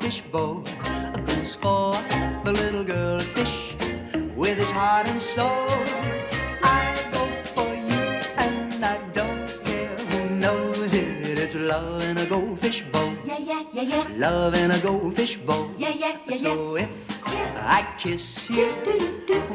goldfish bowl goes for the little girl fish with his heart and soul. I go for you and I don't care who knows it. It's love in a goldfish bowl. Yeah, yeah, yeah, yeah. Love in a goldfish bowl. Yeah, yeah, yeah, so if I kiss you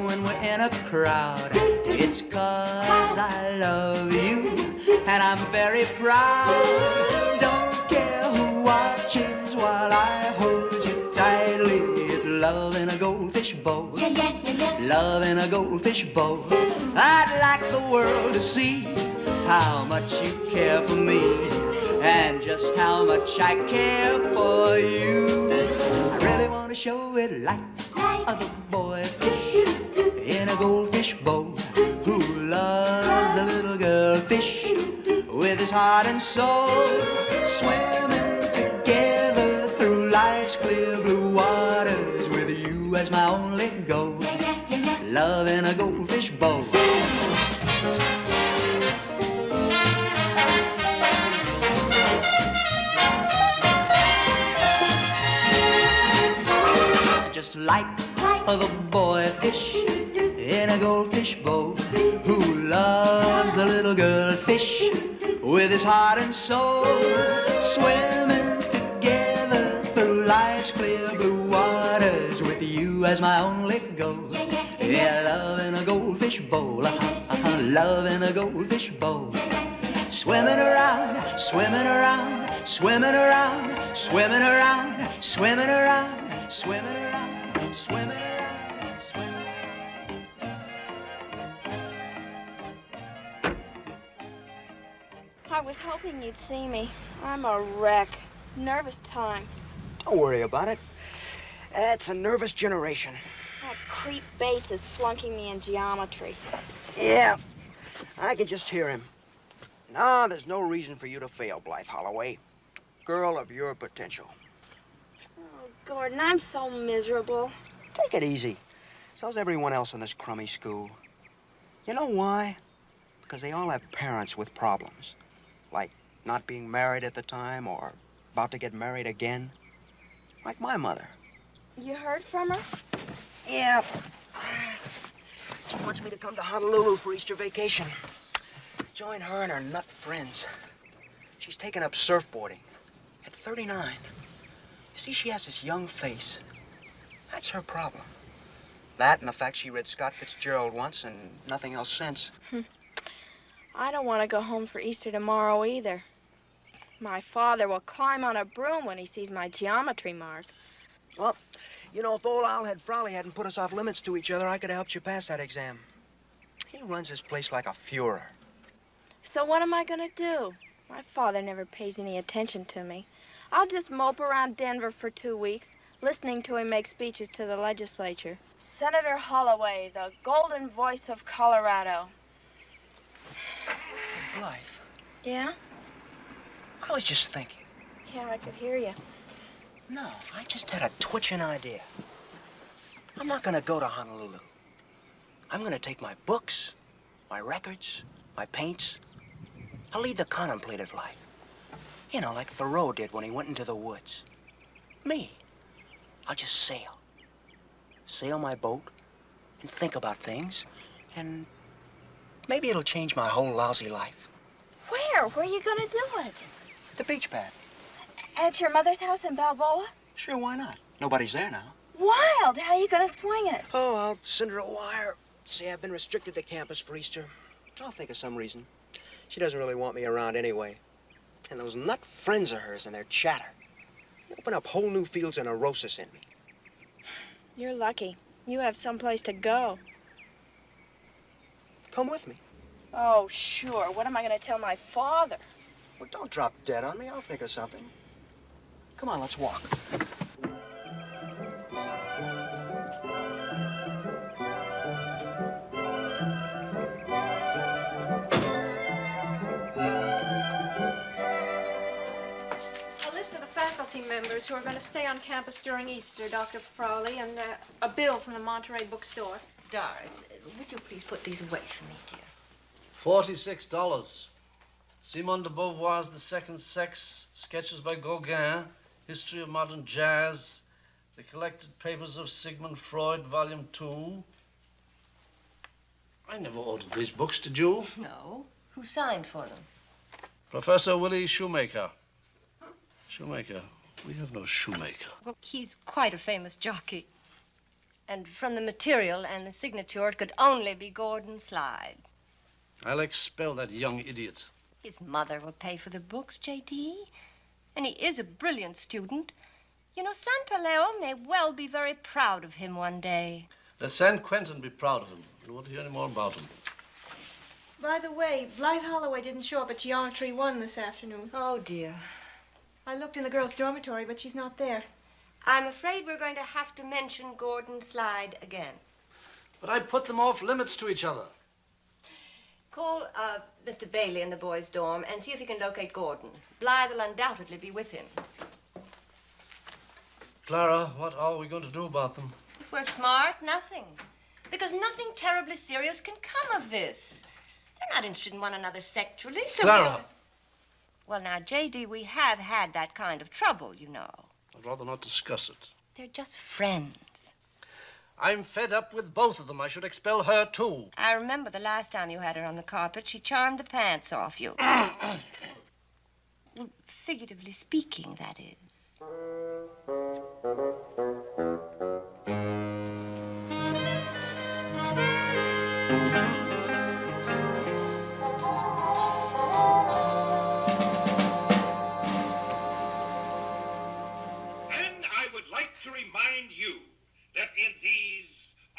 when we're in a crowd, it's 'cause I love you and I'm very proud. Don't care who watches while I hold you tightly. It's love in a goldfish bowl. Yeah, yeah, yeah, yeah. Love in a goldfish bowl. I'd like the world to see how much you care for me and just how much I care for you. I really want to show it like the boy fish in a goldfish bowl who loves the little girl fish with his heart and soul, swimming together through life's clear blue waters with you as my only goal. Love in a goldfish bowl. Just like the boy fish in a goldfish bowl who loves the little girl fish with his heart and soul, swimming together through life's clear blue waters with you as my only goal. Yeah, love in a goldfish bowl, love in a goldfish bowl. Swimming around, swimming around, swimming around, swimming around, swimming around, swimming around, swimming around, swimming around. I was hoping you'd see me. I'm a wreck. Nervous time. Don't worry about it. It's a nervous generation. That creep Bates is flunking me in geometry. Yeah, I can just hear him. No, there's no reason for you to fail, Blythe Holloway. Girl of your potential. Oh, Gordon, I'm so miserable. Take it easy. So's everyone else in this crummy school. You know why? Because they all have parents with problems. Like not being married at the time or about to get married again. Like my mother. You heard from her? Yeah. She wants me to come to Honolulu for Easter vacation. Join her and her nut friends. She's taken up surfboarding at 39. You see, she has this young face. That's her problem. That and the fact she read Scott Fitzgerald once and nothing else since. I don't want to go home for Easter tomorrow either. My father will climb on a broom when he sees my geometry mark. Well, you know, if old Owlhead Frowley hadn't put us off limits to each other, I could have helped you pass that exam. He runs his place like a Führer. So what am I going to do? My father never pays any attention to me. I'll just mope around Denver for 2 weeks, listening to him make speeches to the legislature. Senator Holloway, the golden voice of Colorado. Blythe. Yeah? I was just thinking. Yeah, I could hear you. No, I just had a twitching idea. I'm not gonna go to Honolulu. I'm gonna take my books, my records, my paints. I'll lead the contemplative life. You know, like Thoreau did when he went into the woods. Me. I'll just sail. Sail my boat and think about things, and maybe it'll change my whole lousy life. Where? Where are you gonna do it? The beach pad. At your mother's house in Balboa? Sure, why not? Nobody's there now. Wild! How are you gonna swing it? Oh, I'll send her a wire. Say I've been restricted to campus for Easter. I'll think of some reason. She doesn't really want me around anyway. And those nut friends of hers and their chatter. They open up whole new fields of neurosis in me. You're lucky. You have someplace to go. Come with me. Oh, sure. What am I gonna tell my father? Well, don't drop dead on me. I'll think of something. Come on, let's walk. Members who are going to stay on campus during Easter, Dr. Frawley, and a bill from the Monterey bookstore. Doris, would you please put these away for me, dear? $46. Simone de Beauvoir's The Second Sex, sketches by Gauguin, History of Modern Jazz, the collected papers of Sigmund Freud, Volume 2. I never ordered these books, did you? No. Who signed for them? Professor Willie Shoemaker. Shoemaker. We have no shoemaker. Well, he's quite a famous jockey. And from the material and the signature, it could only be Gordon Slide. I'll expel that young idiot. His mother will pay for the books, J.D. And he is a brilliant student. You know, San Peleo may well be very proud of him one day. Let San Quentin be proud of him. I don't want to hear any more about him. By the way, Blythe Holloway didn't show up at Geometry 1 this afternoon. Oh, dear. I looked in the girls' dormitory, but she's not there. I'm afraid we're going to have to mention Gordon Slide again. But I put them off limits to each other. Call Mr. Bailey in the boys' dorm and see if he can locate Gordon. Blythe will undoubtedly be with him. Clara, what are we going to do about them? If we're smart, nothing. Because nothing terribly serious can come of this. They're not interested in one another sexually, so Clara! Well, now, J.D., we have had that kind of trouble, you know. I'd rather not discuss it. They're just friends. I'm fed up with both of them. I should expel her, too. I remember the last time you had her on the carpet, she charmed the pants off you. Well, figuratively speaking, that is. Remind you that in these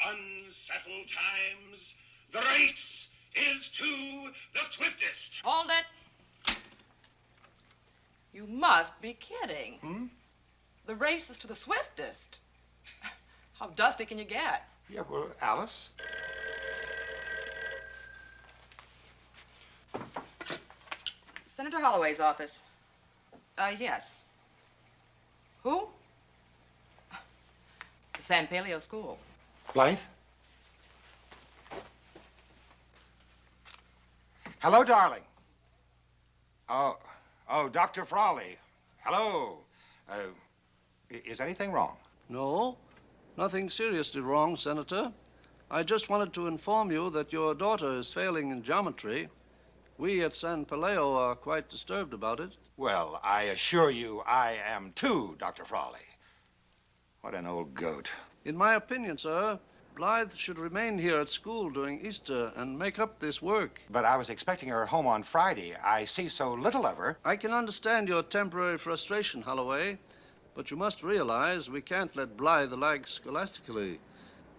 unsettled times, the race is to the swiftest. Hold it. You must be kidding. Hmm? The race is to the swiftest. How dusty can you get? Yeah, well, Alice? Senator Holloway's office. Yes. Who? The San Peleo School. Blythe? Hello, darling. Oh, Dr. Frawley. Hello. Is anything wrong? No, nothing seriously wrong, Senator. I just wanted to inform you that your daughter is failing in geometry. We at San Peleo are quite disturbed about it. Well, I assure you I am too, Dr. Frawley. What an old goat. In my opinion, sir, Blythe should remain here at school during Easter and make up this work. But I was expecting her home on Friday. I see so little of her. I can understand your temporary frustration, Holloway, but you must realize we can't let Blythe lag scholastically.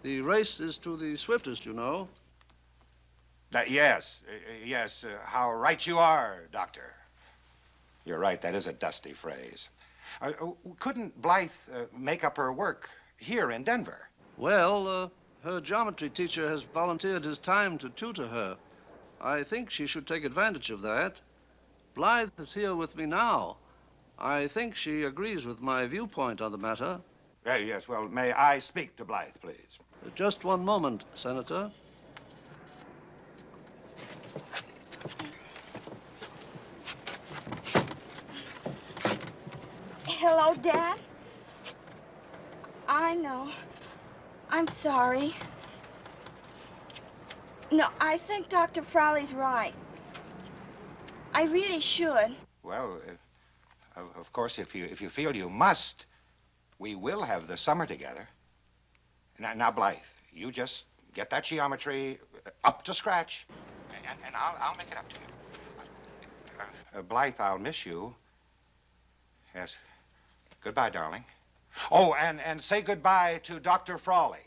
The race is to the swiftest, you know. Yes. How right you are, Doctor. You're right, that is a dusty phrase. Couldn't Blythe make up her work here in Denver? Well, her geometry teacher has volunteered his time to tutor her. I think she should take advantage of that. Blythe is here with me now. I think she agrees with my viewpoint on the matter. Yes, well, may I speak to Blythe, please? Just one moment, Senator. Hello, Dad? I know. I'm sorry. No, I think Dr. Frawley's right. I really should. Well, of course, if you feel you must, we will have the summer together. Now, Blythe, you just get that geometry up to scratch, and I'll make it up to you. Blythe, I'll miss you. Yes. Goodbye, darling. Oh, and say goodbye to Dr. Frawley.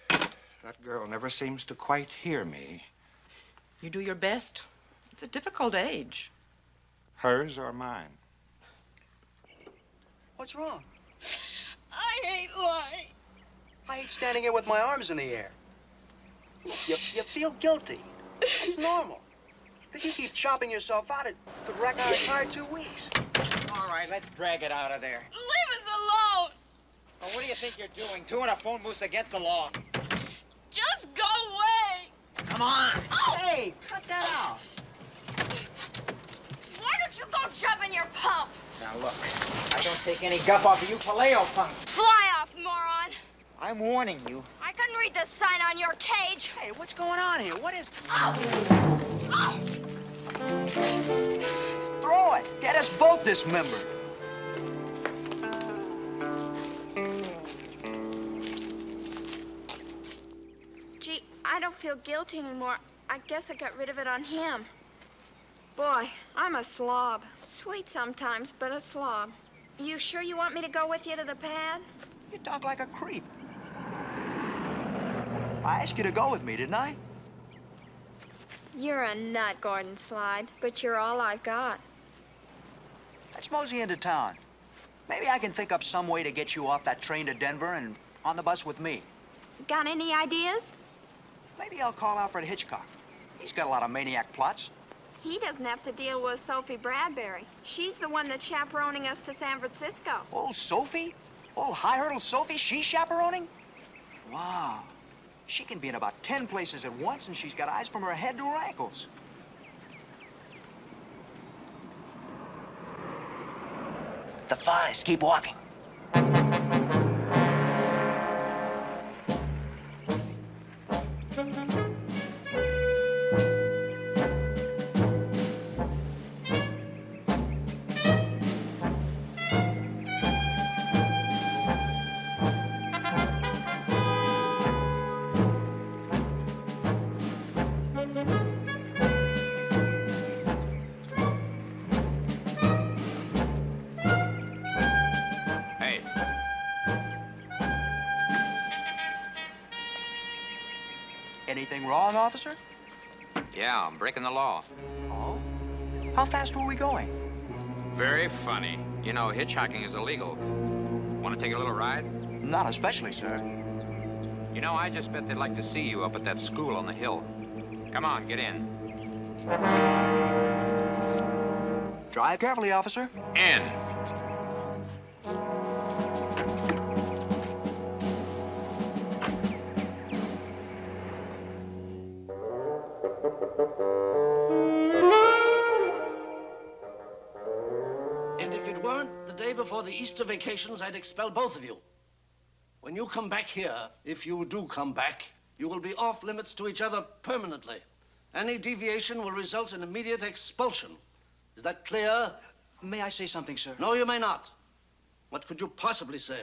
That girl never seems to quite hear me. You do your best. It's a difficult age. Hers or mine? What's wrong? I hate lying. I hate standing here with my arms in the air. You feel guilty. It's normal. If you keep chopping yourself out, it could wreck our entire 2 weeks. All right, let's drag it out of there. Leave us alone. Well, what do you think you're doing? Doing a phone moose against the law. Just go away. Come on. Hey, cut that out. go jump in your pump. Now look, I don't take any guff off of you paleo punks. Fly off, moron. I'm warning you. I couldn't read the sign on your cage. Hey, what's going on here? What is... Oh. Throw it! Get us both dismembered. Gee, I don't feel guilty anymore. I guess I got rid of it on him. Boy, I'm a slob. Sweet sometimes, but a slob. You sure you want me to go with you to the pad? You talk like a creep. I asked you to go with me, didn't I? You're a nut, Gordon Slide, but you're all I've got. Let's mosey into town. Maybe I can think up some way to get you off that train to Denver and on the bus with me. Got any ideas? Maybe I'll call Alfred Hitchcock. He's got a lot of maniac plots. He doesn't have to deal with Sophie Bradbury. She's the one that's chaperoning us to San Francisco. Old Sophie? Old high-hurdle Sophie? She's chaperoning? Wow. She can be in about 10 places at once, and she's got eyes from her head to her ankles. The fuzz. Keep walking. Anything wrong, officer? Yeah, I'm breaking the law. Oh? How fast were we going? Very funny. You know, hitchhiking is illegal. Want to take a little ride? Not especially, sir. You know, I just bet they'd like to see you up at that school on the hill. Come on, get in. Drive carefully, officer. In. And if it weren't the day before the Easter vacations, I'd expel both of you. When you come back here, if you do come back, you will be off limits to each other permanently. Any deviation will result in immediate expulsion. Is that clear? May I say something, sir? No, you may not. What could you possibly say?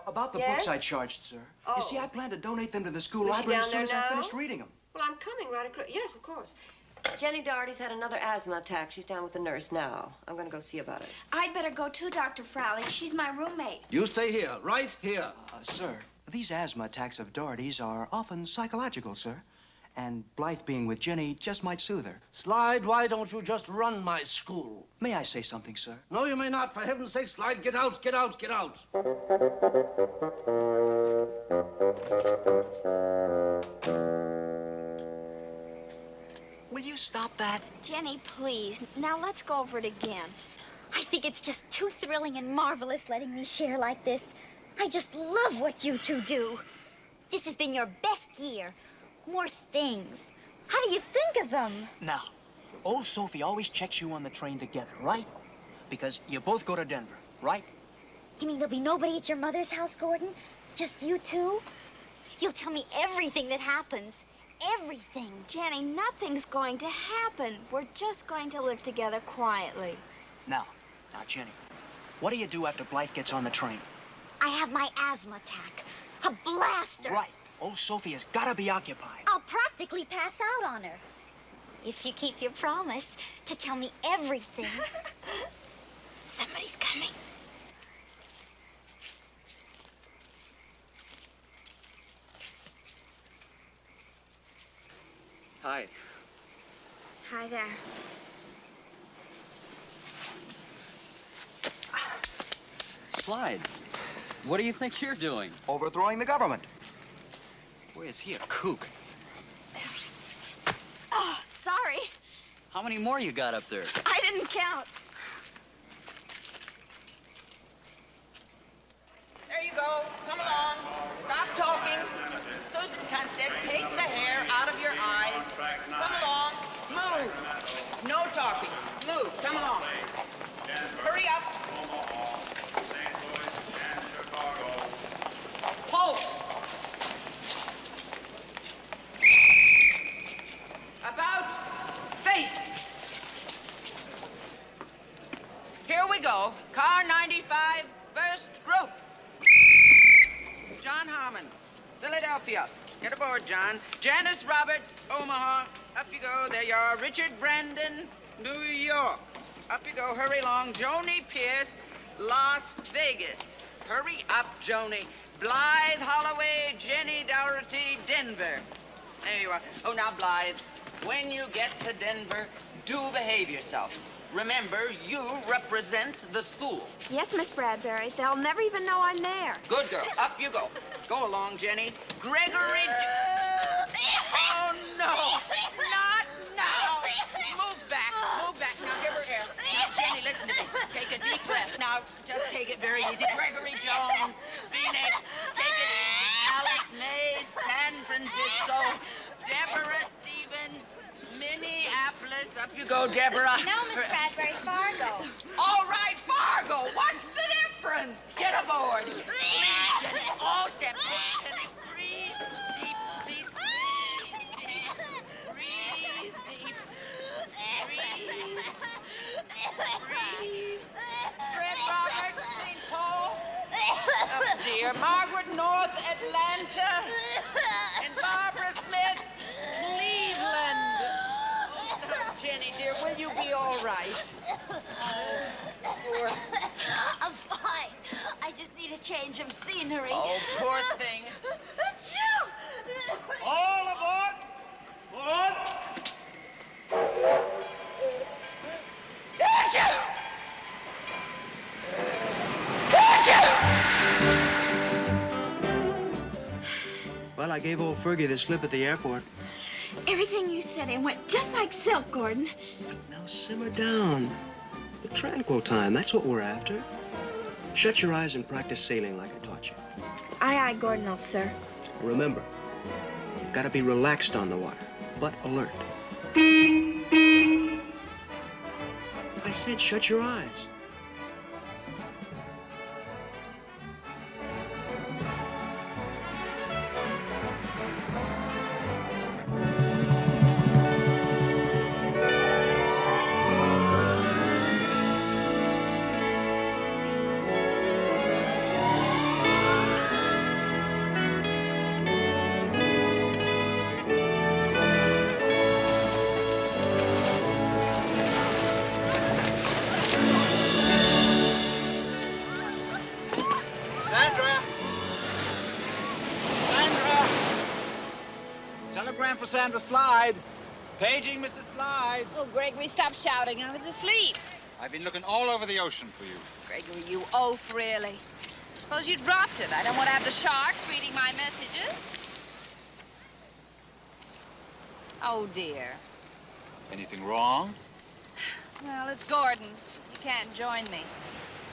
About the Yes? books I charged, sir. Oh. You see, I plan to donate them to the school Was she library as down soon as there I now? finished reading them. Well, I'm coming right across. Yes, of course. Jenny Doherty's had another asthma attack. She's down with the nurse now. I'm going to go see about it. I'd better go too, Dr. Frowley. She's my roommate. You stay here, right here. Sir, these asthma attacks of Doherty's are often psychological, sir. And Blythe being with Jenny just might soothe her. Slide, why don't you just run my school? May I say something, sir? No, you may not. For heaven's sake, Slide, get out, get out, get out. Will you stop that? Jenny, please. Now let's go over it again. I think it's just too thrilling and marvelous letting me share like this. I just love what you two do. This has been your best year. More things. How do you think of them? Now, old Sophie always checks you on the train together, right? Because you both go to Denver, right? You mean there'll be nobody at your mother's house, Gordon? Just you two? You'll tell me everything that happens. Everything. Jenny, nothing's going to happen. We're just going to live together quietly. Now, Jenny, what do you do after Blythe gets on the train? I have my asthma attack. A blaster. Right. Old Sophie has got to be occupied. I'll practically pass out on her. If you keep your promise to tell me everything. Somebody's coming. Hi. Hi there. Slide, what do you think you're doing? Overthrowing the government. Boy, is he a kook. Oh, sorry. How many more you got up there? I didn't count. There you go. Come along. Stop talking. Susan Tunstead, take the hair out of your eyes. Come along. Move. No talking. Move, come along. Hurry up. Halt! About face. Here we go. Car 95, first group. John Harmon, Philadelphia. Get aboard, John. Janice Roberts, Omaha. Up you go. There you are. Richard Brandon, New York. Up you go. Hurry along. Joni Pierce, Las Vegas. Hurry up, Joni. Blythe Holloway, Jenny Dougherty, Denver. There you are. Oh, now, Blythe, when you get to Denver, do behave yourself. Remember, you represent the school. Yes, Miss Bradbury. They'll never even know I'm there. Good girl. Up you go. Go along, Jenny. Gregory. Oh, no. Not now. Move back. Move back. Now, give her air. Now, Jenny, listen to me. Take a deep breath. Now, just take it very easy. Gregory Jones, Phoenix. Take it easy. Alice May, San Francisco. Deborah Stevens, Minneapolis. Up you go, Deborah. No, Miss Bradbury, Fargo. All right, Fargo. What's the difference? Get aboard. Jenny, all steps. Jenny, breathe deep, please. Breathe deep. Breathe deep. Breathe. Breathe. Fred Roberts, St. Paul. Oh, dear. Margaret, North Atlanta. And Barbara Smith, Cleveland. Oh, Jenny, dear, will you be all right? Poor... I'm fine. I just need a change of scenery. Oh, poor thing. All aboard! Aboard! Achoo! Achoo! Well, I gave old Fergie the slip at the airport. Everything you said, it went just like silk, Gordon. Now simmer down. The tranquil time, that's what we're after. Shut your eyes and practice sailing like I taught you. Aye, aye, Gordon, old sir. Remember, you've got to be relaxed on the water, but alert. I said shut your eyes. For Sandra Slide. Paging Mrs. Slide. Oh, Gregory, stop shouting. I was asleep. I've been looking all over the ocean for you. Gregory, you oaf, really. Suppose you dropped it. I don't want to have the sharks reading my messages. Oh, dear. Anything wrong? Well, it's Gordon. He can't join me.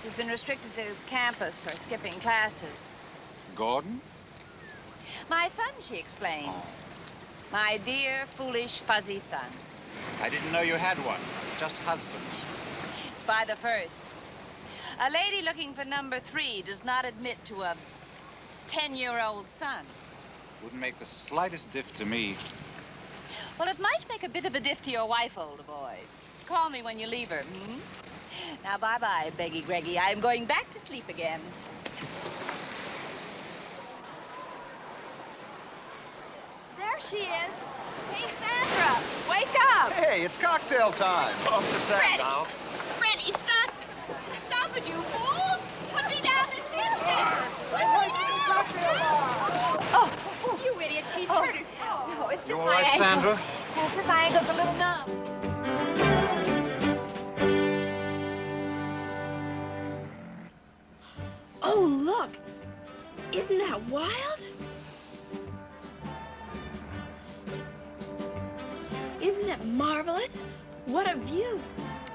He's been restricted to campus for skipping classes. Gordon? My son, she explained. Oh. My dear, foolish, fuzzy son. I didn't know you had one. Just husbands. It's by the first. A lady looking for number 3 does not admit to a 10-year-old son. Wouldn't make the slightest diff to me. Well, it might make a bit of a diff to your wife, old boy. Call me when you leave her, hmm? Now, bye-bye, Beggy Greggy. I'm going back to sleep again. There she is. Hey, Sandra, wake up. Hey, it's cocktail time. Off the set Freddie. now. Freddie, stop. Stop it, you fool. Put me down this instant. Put me down. Oh, you idiot. She's hurt herself. No, it's just my ankle. Sandra? Yes, just my ankle's a little numb. Oh, look. Isn't that wild? Isn't it marvelous? What a view.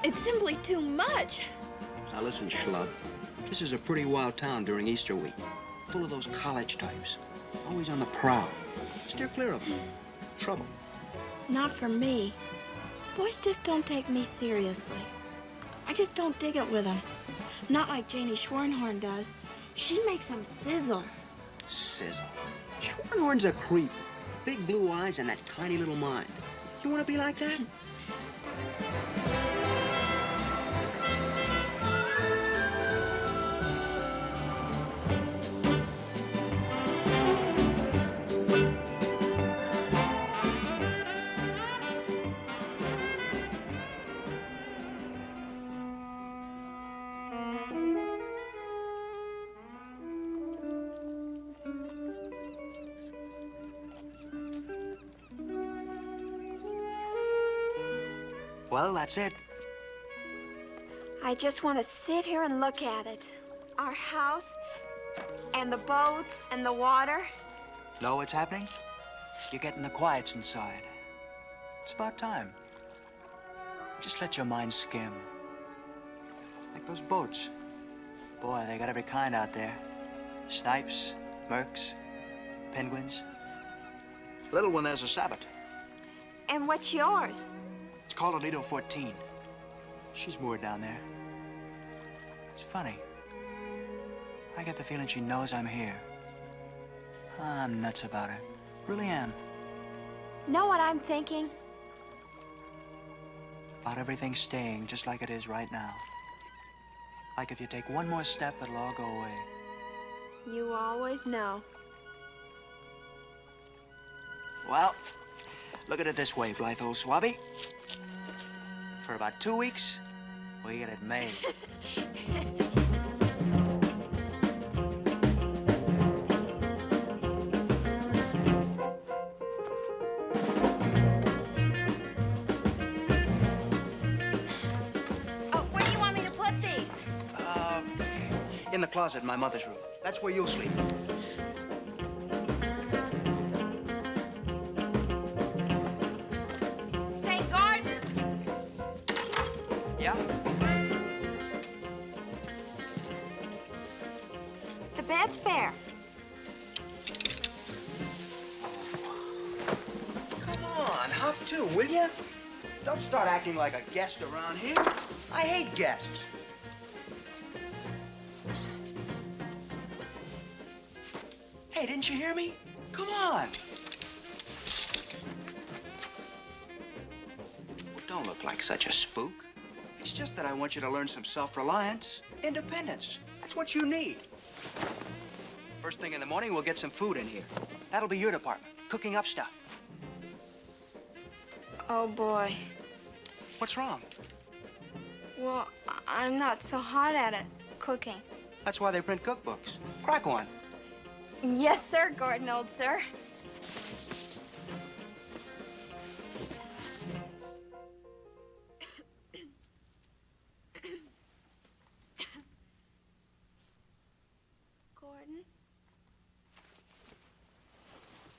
It's simply too much. Now listen, schlub. This is a pretty wild town during Easter week. Full of those college types. Always on the prowl. Steer clear of them. Trouble. Not for me. Boys just don't take me seriously. I just don't dig it with them. Not like Janie Schwarnhorn does. She makes them sizzle. Sizzle. Schwarnhorn's a creep. Big blue eyes and that tiny little mind. You want to be like that? Well, that's it. I just want to sit here and look at it. Our house, and the boats, and the water. Know what's happening? You're getting the quiets inside. It's about time. Just let your mind skim. Like those boats. Boy, they got every kind out there. Snipes, mercs, penguins. Little one, there's a sabot. And what's yours? It's called a Lido 14. She's moored down there. It's funny. I get the feeling she knows I'm here. I'm nuts about her. Really am. Know what I'm thinking? About everything staying just like it is right now. Like if you take one more step, it'll all go away. You always know. Well, look at it this way, Blythe, old swabby. For about 2 weeks, we get it made. Oh, where do you want me to put these? In the closet in my mother's room. That's where you'll sleep. Say, Gordon. Yeah? The bed's bare. Come on, hop to, will you? Don't start acting like a guest around here. I hate guests. Hey, didn't you hear me? Come on. Well, don't look like such a spook. It's just that I want you to learn some self-reliance, independence. That's what you need. First thing in the morning, we'll get some food in here. That'll be your department, cooking up stuff. Oh, boy. What's wrong? Well, I'm not so hot at it, cooking. That's why they print cookbooks. Crack one. Yes, sir, Gordon, old sir. Gordon?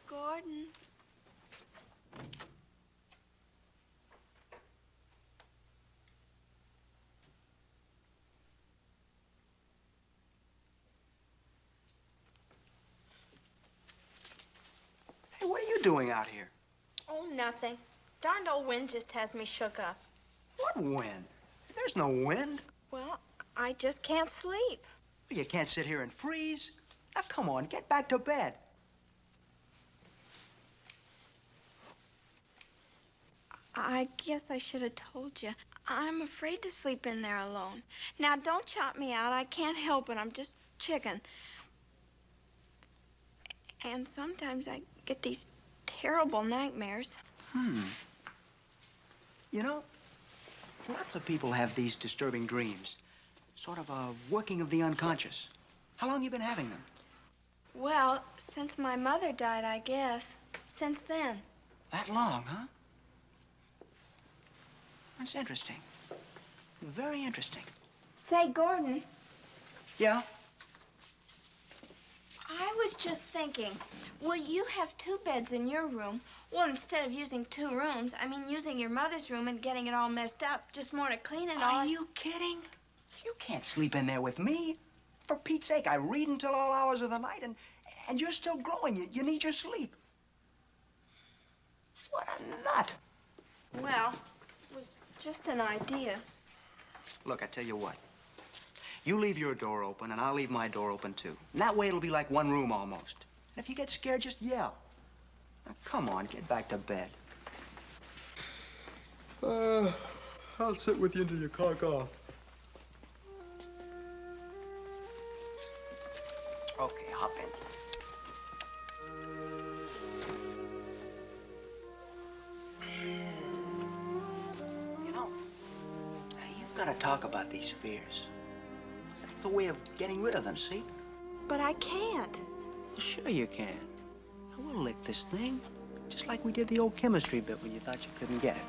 Gordon? Hey, what are you doing out here? Oh, nothing. Darned old wind just has me shook up. What wind? There's no wind. Well, I just can't sleep. You can't sit here and freeze. Now, come on, get back to bed. I guess I should have told you. I'm afraid to sleep in there alone. Now, don't chop me out. I can't help it. I'm just chicken. And sometimes I get these terrible nightmares. You know, lots of people have these disturbing dreams. Sort of a working of the unconscious. How long you been having them? Well, since my mother died, I guess. Since then. That long, huh? That's interesting. Very interesting. Say, Gordon, Yeah? I was just thinking, well, you have 2 beds in your room. Well, instead of using 2 rooms, I mean using your mother's room and getting it all messed up, just more to clean it all. Are you kidding? You can't sleep in there with me. For Pete's sake, I read until all hours of the night, and you're still growing. You need your sleep. What a nut. Well, was just an idea. Look, I tell you what. You leave your door open, and I'll leave my door open, too. And that way it'll be like one room almost. And if you get scared, just yell. Now, come on, get back to bed. I'll sit with you until you cock off. Okay, hop in. You know, you've got to talk about these fears. That's a way of getting rid of them, see? But I can't. Well, sure you can. Now, we'll lick this thing, just like we did the old chemistry bit when you thought you couldn't get it.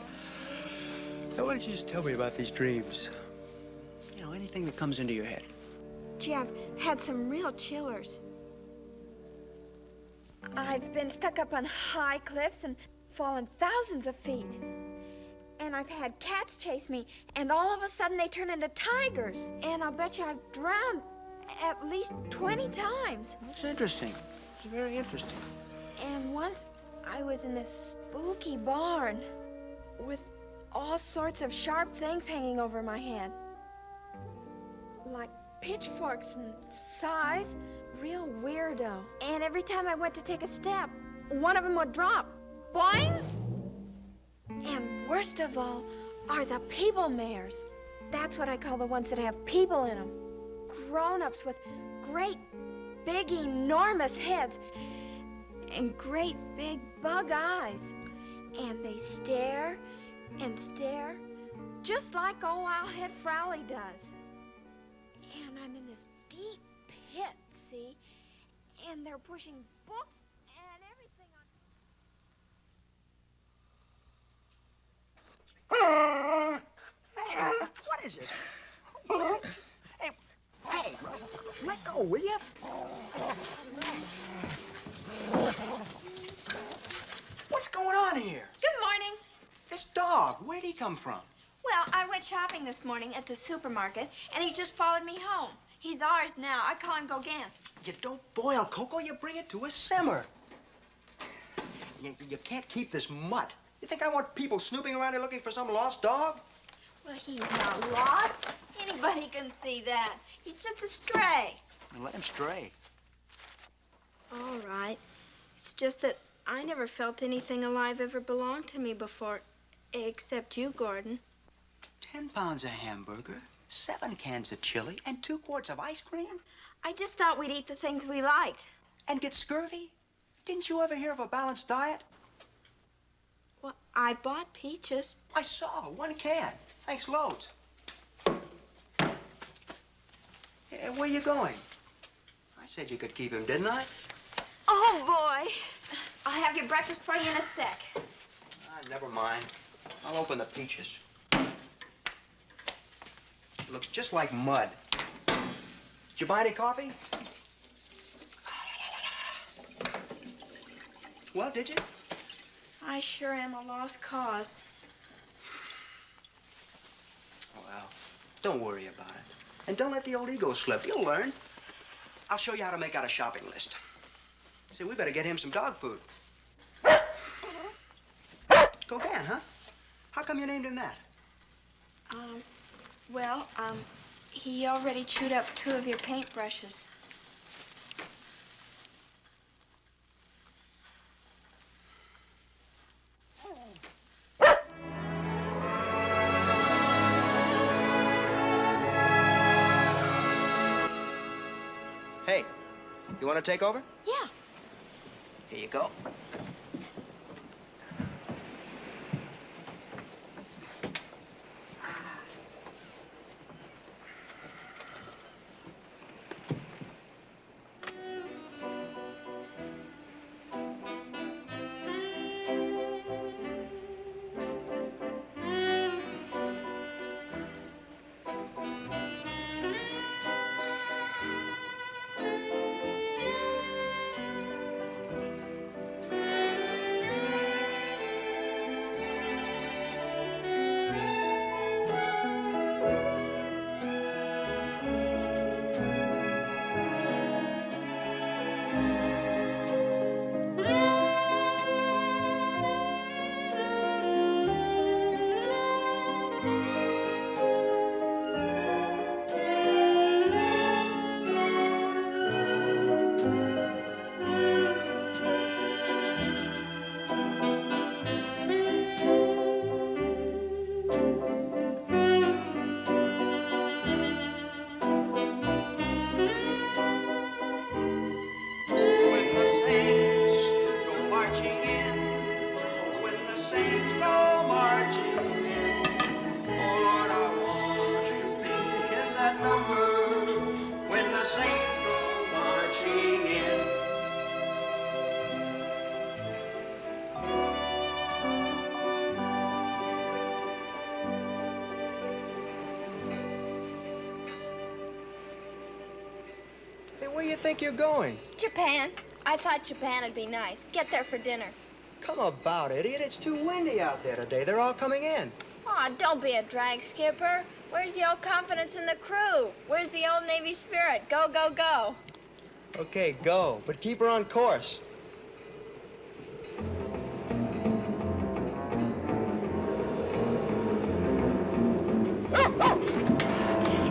Now, why don't you just tell me about these dreams? You know, anything that comes into your head. Gee, I've had some real chillers. I've been stuck up on high cliffs and fallen thousands of feet. And I've had cats chase me, and all of a sudden they turn into tigers. And I'll bet you I've drowned at least 20 times. That's interesting. It's very interesting. And once I was in this spooky barn with all sorts of sharp things hanging over my head. Like pitchforks and saws. Real weirdo. And every time I went to take a step, one of them would drop. Boing! And worst of all are the people mares. That's what I call the ones that have people in them. Grown-ups with great, big, enormous heads and great, big bug eyes. And they stare and stare, just like old Owlhead Frowley does. And I'm in this deep pit, see? And they're pushing books and everything on... Hey, what is this? Hey, let go, will you? What's going on here? Good morning. This dog, where'd he come from? Well, I went shopping this morning at the supermarket, and he just followed me home. He's ours now. I call him Gauguin. You don't boil cocoa, you bring it to a simmer. You can't keep this mutt. You think I want people snooping around here looking for some lost dog? Well, he's not lost. Anybody can see that. He's just a stray. Well, let him stray. All right. It's just that I never felt anything alive ever belonged to me before, except you, Gordon. 10 pounds of hamburger, 7 cans of chili, and 2 quarts of ice cream? I just thought we'd eat the things we liked. And get scurvy? Didn't you ever hear of a balanced diet? Well, I bought peaches. I saw 1 can. Thanks loads. Where you going? I said you could keep him, didn't I? Oh, boy. I'll have your breakfast for you in a sec. Never mind. I'll open the peaches. It looks just like mud. Did you buy any coffee? Well, did you? I sure am a lost cause. Well, don't worry about it. And don't let the old ego slip. You'll learn. I'll show you how to make out a shopping list. See, we better get him some dog food. Gauguin, huh? How come you named him that? Well, he already chewed up 2 of your paintbrushes. Hey, you want to take over? Yeah. Here you go. Where do you think you're going? Japan. I thought Japan would be nice. Get there for dinner. Come about, idiot. It's too windy out there today. They're all coming in. Aw, don't be a drag, Skipper. Where's the old confidence in the crew? Where's the old Navy spirit? Go, go, go. Okay, go. But keep her on course.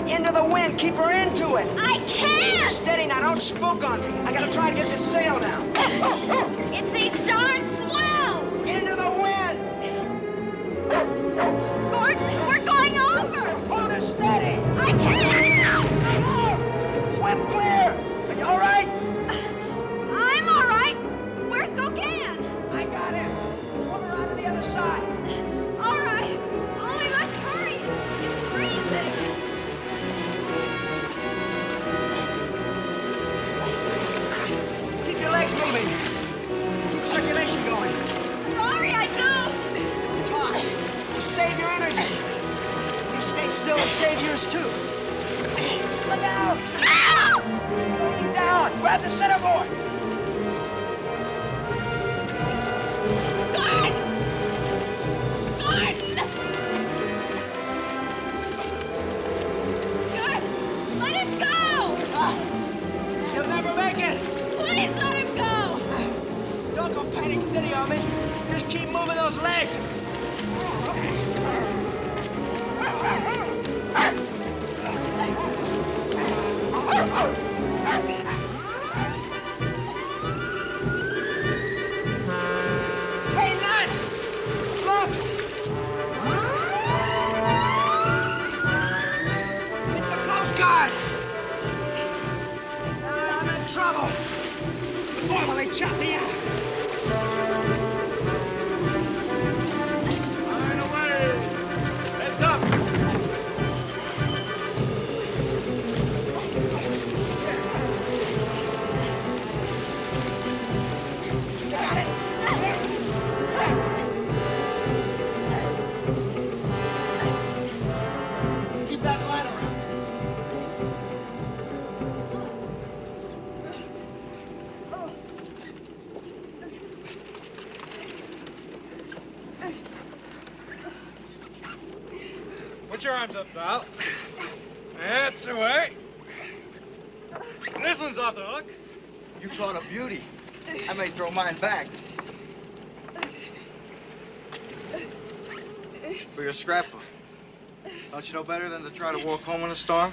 Into the wind. Keep her into it. I can't! Steady now. Don't spook on me. I gotta try to get the sail now. It's these darn swells! Into the wind. Gordon, we're going over! Hold her steady. I can't! Swim clear. Are you all right? I'm all right. Where's Gauguin? I got him. Swim around to the other side. All right. Only let's hurry. It's freezing. Keep your legs moving. Keep circulation going. Sorry, I do. Don't talk. Just save your energy. You stay still and save yours too. Look out! Going down. Grab the centerboard. Gordon! Gordon! Gordon, let him go! You'll never make it. Please let him go! Don't go panic city on me. Just keep moving those legs. Hey, Nut! Look! It's the Coast Guard! I'm in trouble. Boy, will they chop me out. Line away! Heads up! Keep that line around. Put your arms up, pal. That's the way. This one's off the hook. You caught a beauty. I may throw mine back. For your scrapbook. Don't you know better than to try to walk home in a storm?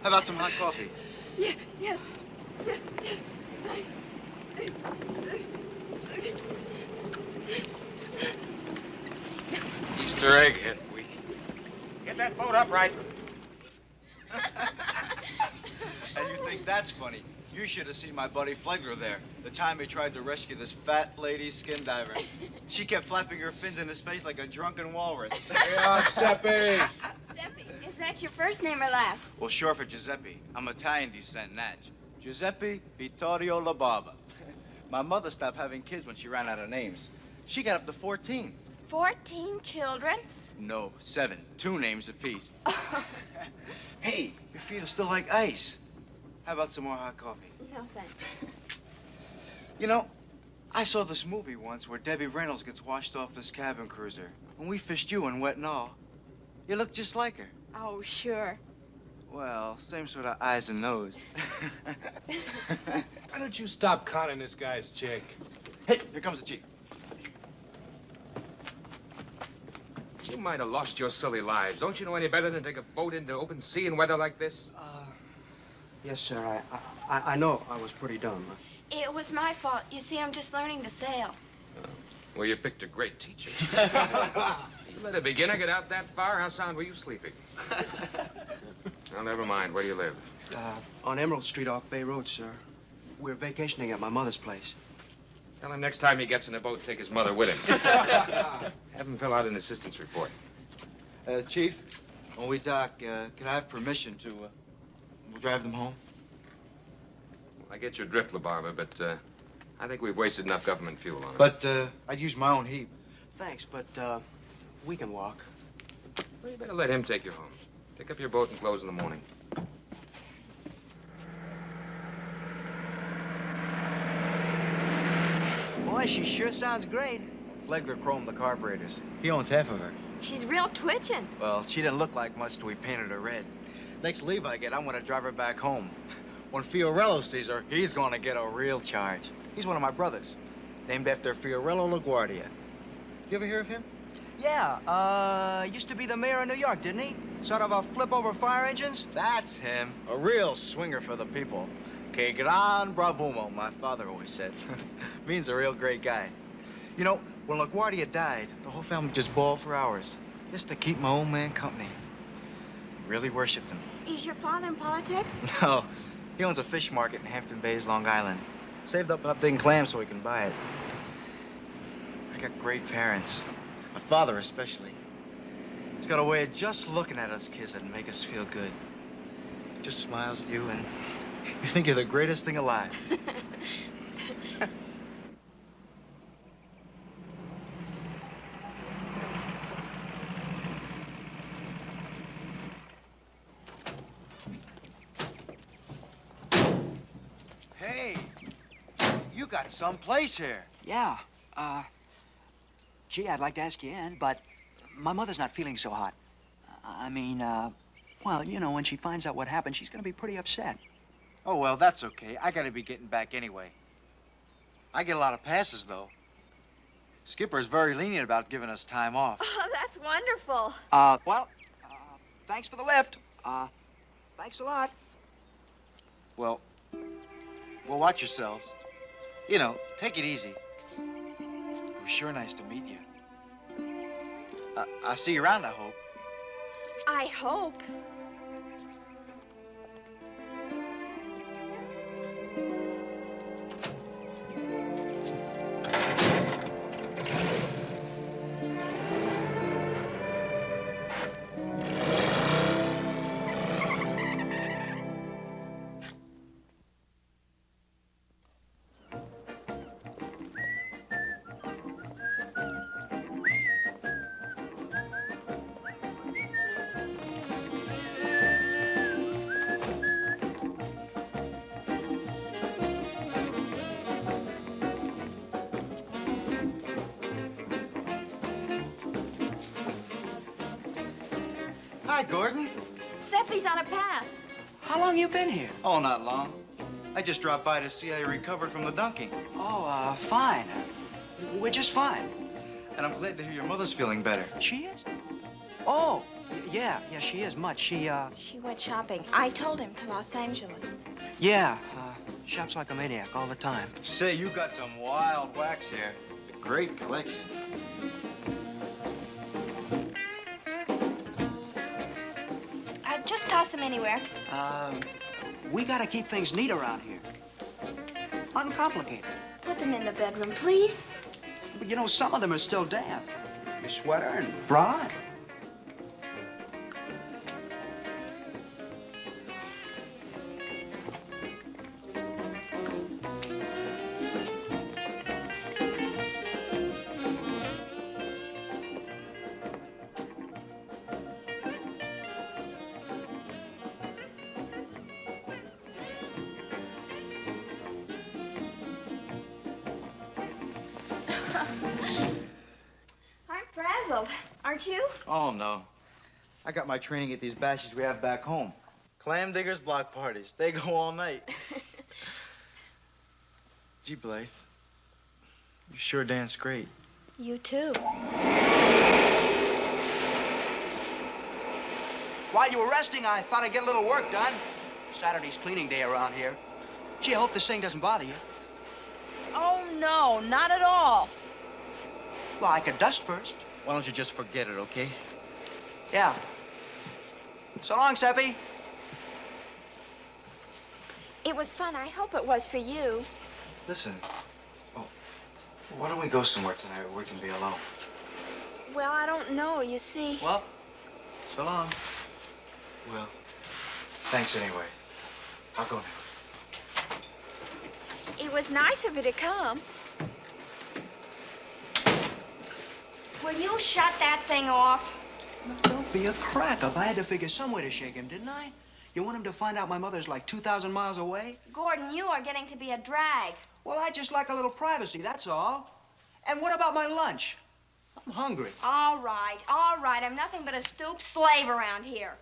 How about some hot coffee? Yeah, yes. Yes, yes. Thanks. Easter egg head week. Get that boat upright. And you think that's funny? You should have seen my buddy Flegler there, the time he tried to rescue this fat lady skin diver. She kept flapping her fins in his face like a drunken walrus. Yeah, Seppi. Seppi, is that your first name or last? Well, short for Giuseppe. I'm Italian descent, Natch. Giuseppe Vittorio La Barba. My mother stopped having kids when she ran out of names. She got up to 14. 14 children? No, 7. 2 names apiece. Hey, your feet are still like ice. How about some more hot coffee? No, thanks. You know, I saw this movie once where Debbie Reynolds gets washed off this cabin cruiser. And we fished you in wet and all. You look just like her. Oh, sure. Well, same sort of eyes and nose. Why don't you stop conning this guy's chick? Hey, here comes the chief. You might have lost your silly lives. Don't you know any better than to take a boat into open sea in weather like this? Yes, sir. I know I was pretty dumb. It was my fault. You see, I'm just learning to sail. Well, you picked a great teacher. You let a beginner get out that far? How sound were you sleeping? Well, never mind. Where do you live? On Emerald Street off Bay Road, sir. We're vacationing at my mother's place. Tell him next time he gets in a boat, take his mother with him. Have him fill out an assistance report. Chief, when we dock, can I have permission to we'll drive them home? I get your drift, LaBarba, but I think we've wasted enough government fuel on it. But I'd use my own heap. Thanks, but we can walk. Well, you better let him take you home. Pick up your boat and close in the morning. Boy, she sure sounds great. Flegler chromed the carburetors. He owns half of her. She's real twitching. Well, she didn't look like much till we painted her red. Next leave I get, I'm gonna drive her back home. When Fiorello sees her, he's gonna get a real charge. He's one of my brothers, named after Fiorello LaGuardia. You ever hear of him? Yeah, used to be the mayor of New York, didn't he? Sort of a flip over fire engines? That's him. A real swinger for the people. Que gran bravumo, my father always said. Means a real great guy. You know, when LaGuardia died, the whole family just bawled for hours, just to keep my old man company. Really worshipped him. Is your father in politics? No, he owns a fish market in Hampton Bays, Long Island. Saved up digging clams so he can buy it. I got great parents. My father especially. He's got a way of just looking at us kids that'd make us feel good. Just smiles at you and you think you're the greatest thing alive. Hey, you got some place here. Yeah, gee, I'd like to ask you in, but my mother's not feeling so hot. I mean, well, you know, when she finds out what happened, she's gonna be pretty upset. Oh, well, that's okay. I gotta be getting back anyway. I get a lot of passes, though. Skipper's very lenient about giving us time off. Oh, that's wonderful. Well, thanks for the lift. Thanks a lot. Well, watch yourselves. You know, take it easy. It was sure nice to meet you. I'll see you around, I hope. I hope. Hi, Gordon. Seppi's on a pass. How long you been here? Oh, not long. I just dropped by to see how you recovered from the dunking. Oh, fine. We're just fine. And I'm glad to hear your mother's feeling better. She is? Oh, yeah, she is much. She went shopping. I told him to Los Angeles. Yeah, shops like a maniac all the time. Say, you got some wild wax here. A great collection. Just toss them anywhere. We gotta keep things neat around here. Uncomplicated. Put them in the bedroom, please. But you know, some of them are still damp. Your sweater and bra. I'm frazzled, aren't you? Oh, no. I got my training at these bashes we have back home. Clam diggers, block parties. They go all night. Gee, Blythe, you sure dance great. You too. While you were resting, I thought I'd get a little work done. Saturday's cleaning day around here. Gee, I hope this thing doesn't bother you. Oh, no, not at all. Well, I could dust first. Why don't you just forget it, okay? Yeah. So long, Seppi. It was fun. I hope it was for you. Listen, why don't we go somewhere tonight where we can be alone? Well, I don't know. You see... Well, so long. Well, thanks anyway. I'll go now. It was nice of you to come. Will you shut that thing off? Don't be a crack up. I had to figure some way to shake him, didn't I? You want him to find out my mother's like 2,000 miles away? Gordon, you are getting to be a drag. Well, I just like a little privacy, that's all. And what about my lunch? I'm hungry. All right, all right. I'm nothing but a stoop slave around here.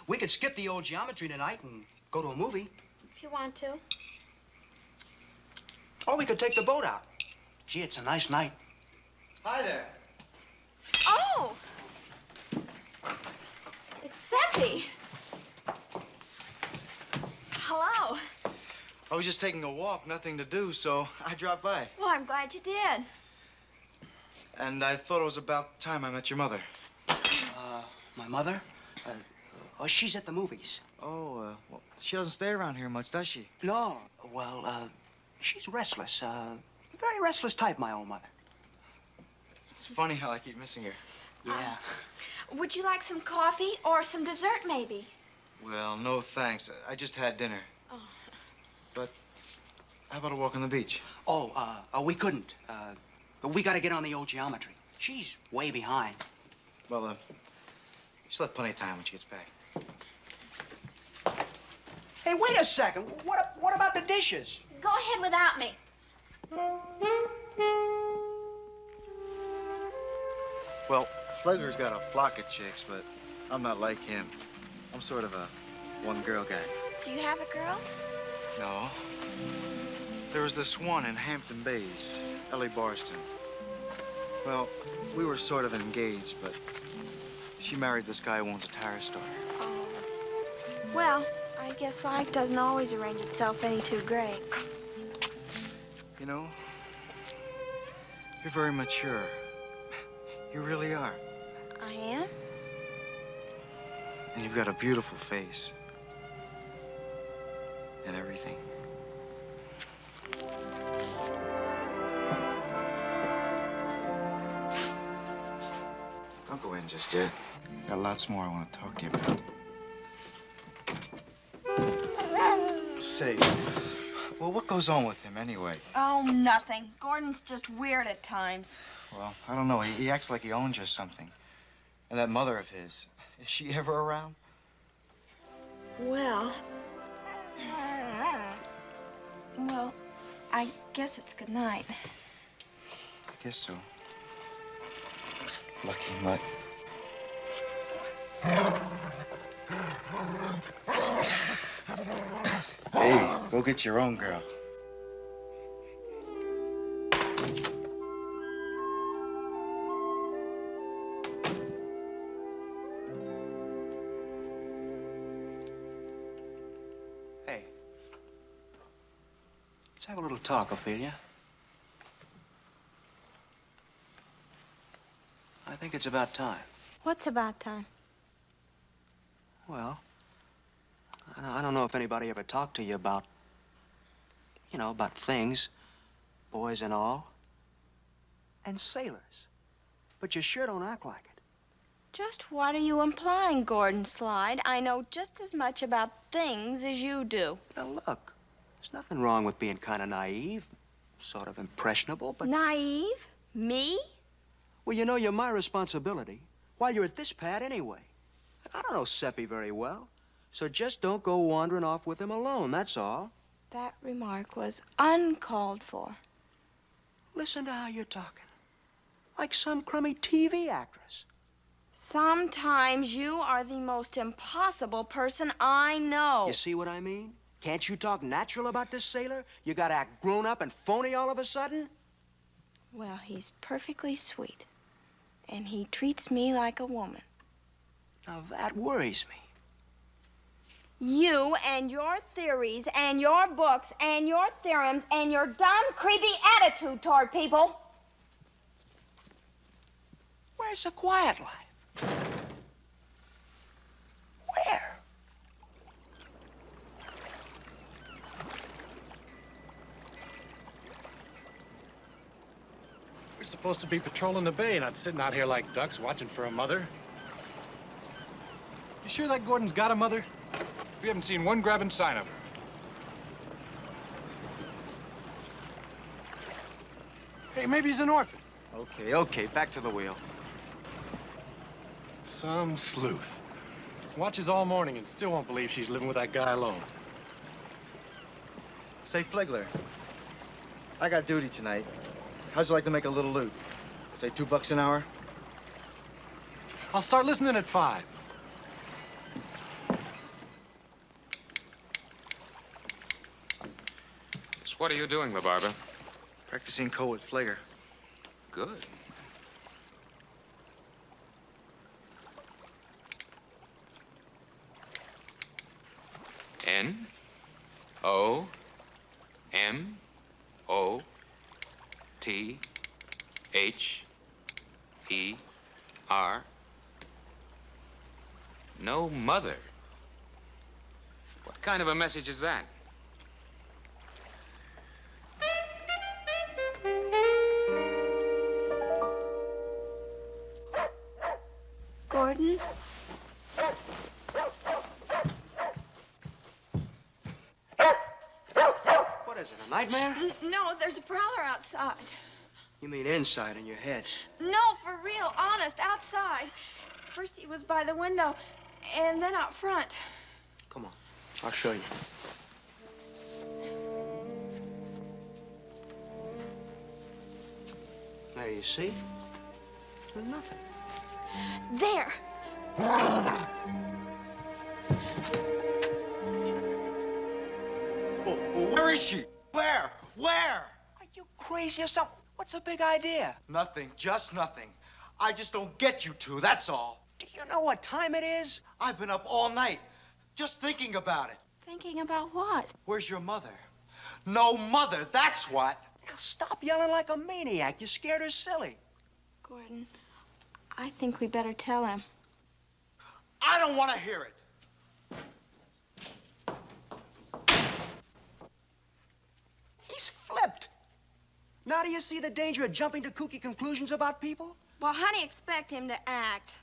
We could skip the old geometry tonight and go to a movie. If you want to. Or we could take the boat out. Gee, it's a nice night. Hi there. Oh! It's Seppi. Hello. I was just taking a walk, nothing to do, so I dropped by. Well, I'm glad you did. And I thought it was about time I met your mother. My mother? Oh, she's at the movies. Oh, well, she doesn't stay around here much, does she? No. Well, she's restless. Very restless type, my own mother. It's funny how I keep missing her. Yeah. Would you like some coffee or some dessert, maybe? Well, no thanks. I just had dinner. Oh. But how about a walk on the beach? Oh, we couldn't. We gotta get on the old geometry. She's way behind. Well, she'll have plenty of time when she gets back. Hey, wait a second. What about the dishes? Go ahead without me. Well, Fledger's got a flock of chicks, but I'm not like him. I'm sort of a one-girl guy. Do you have a girl? No. There was this one in Hampton Bays, Ellie Barston. Well, we were sort of engaged, but she married this guy who owns a tire store. Oh. Well, I guess life doesn't always arrange itself any too great. You know, you're very mature. You really are. I am? And you've got a beautiful face. And everything. Don't go in just yet. Got lots more I want to talk to you about. Say, well, what goes on with him anyway? Oh, nothing. Gordon's just weird at times. Well, I don't know. He acts like he owns you or something. And that mother of his, is she ever around? Well, I guess it's good night. I guess so. Lucky mutt. Hey, go get your own girl. Hey. Let's have a little talk, Ophelia. I think it's about time. What's about time? Well, I don't know if anybody ever talked to you about, you know, about things, boys and all, and sailors. But you sure don't act like it. Just what are you implying, Gordon Slide? I know just as much about things as you do. Now, look, there's nothing wrong with being kind of naive, sort of impressionable, but... Naive? Me? Well, you know, you're my responsibility while you're at this pad anyway. I don't know Seppi very well, so just don't go wandering off with him alone, that's all. That remark was uncalled for. Listen to how you're talking. Like some crummy TV actress. Sometimes you are the most impossible person I know. You see what I mean? Can't you talk natural about this sailor? You gotta act grown up and phony all of a sudden? Well, he's perfectly sweet. And he treats me like a woman. Now, that worries me. You and your theories and your books and your theorems and your dumb, creepy attitude toward people. Where's the quiet life? Where? We're supposed to be patrolling the bay, not sitting out here like ducks watching for a mother. You sure that Gordon's got a mother? We haven't seen one grabbing sign of her. Hey, maybe he's an orphan. Okay, back to the wheel. Some sleuth. Watches all morning and still won't believe she's living with that guy alone. Say, Fligler, I got duty tonight. How'd you like to make a little loot? Say $2 an hour? I'll start listening at 5. So what are you doing, the barber? Practicing code with Fligger. Good. N-O-M-O-T-H-E-R. No mother. What kind of a message is that? Gordon? What is it, a nightmare? No, there's a prowler outside. You mean inside in your head? No, for real, honest, outside. First he was by the window, and then out front. Come on, I'll show you. There, you see? There's nothing. There. Where is she? Where? Where? Are you crazy or something? What's the big idea? Nothing, just nothing. I just don't get you two, that's all. Do you know what time it is? I've been up all night, just thinking about it. Thinking about what? Where's your mother? No mother, that's what. Now stop yelling like a maniac. You're scared her silly. Gordon, I think we better tell him. I don't want to hear it. He's flipped. Now do you see the danger of jumping to kooky conclusions about people? Well, how do you expect him to act?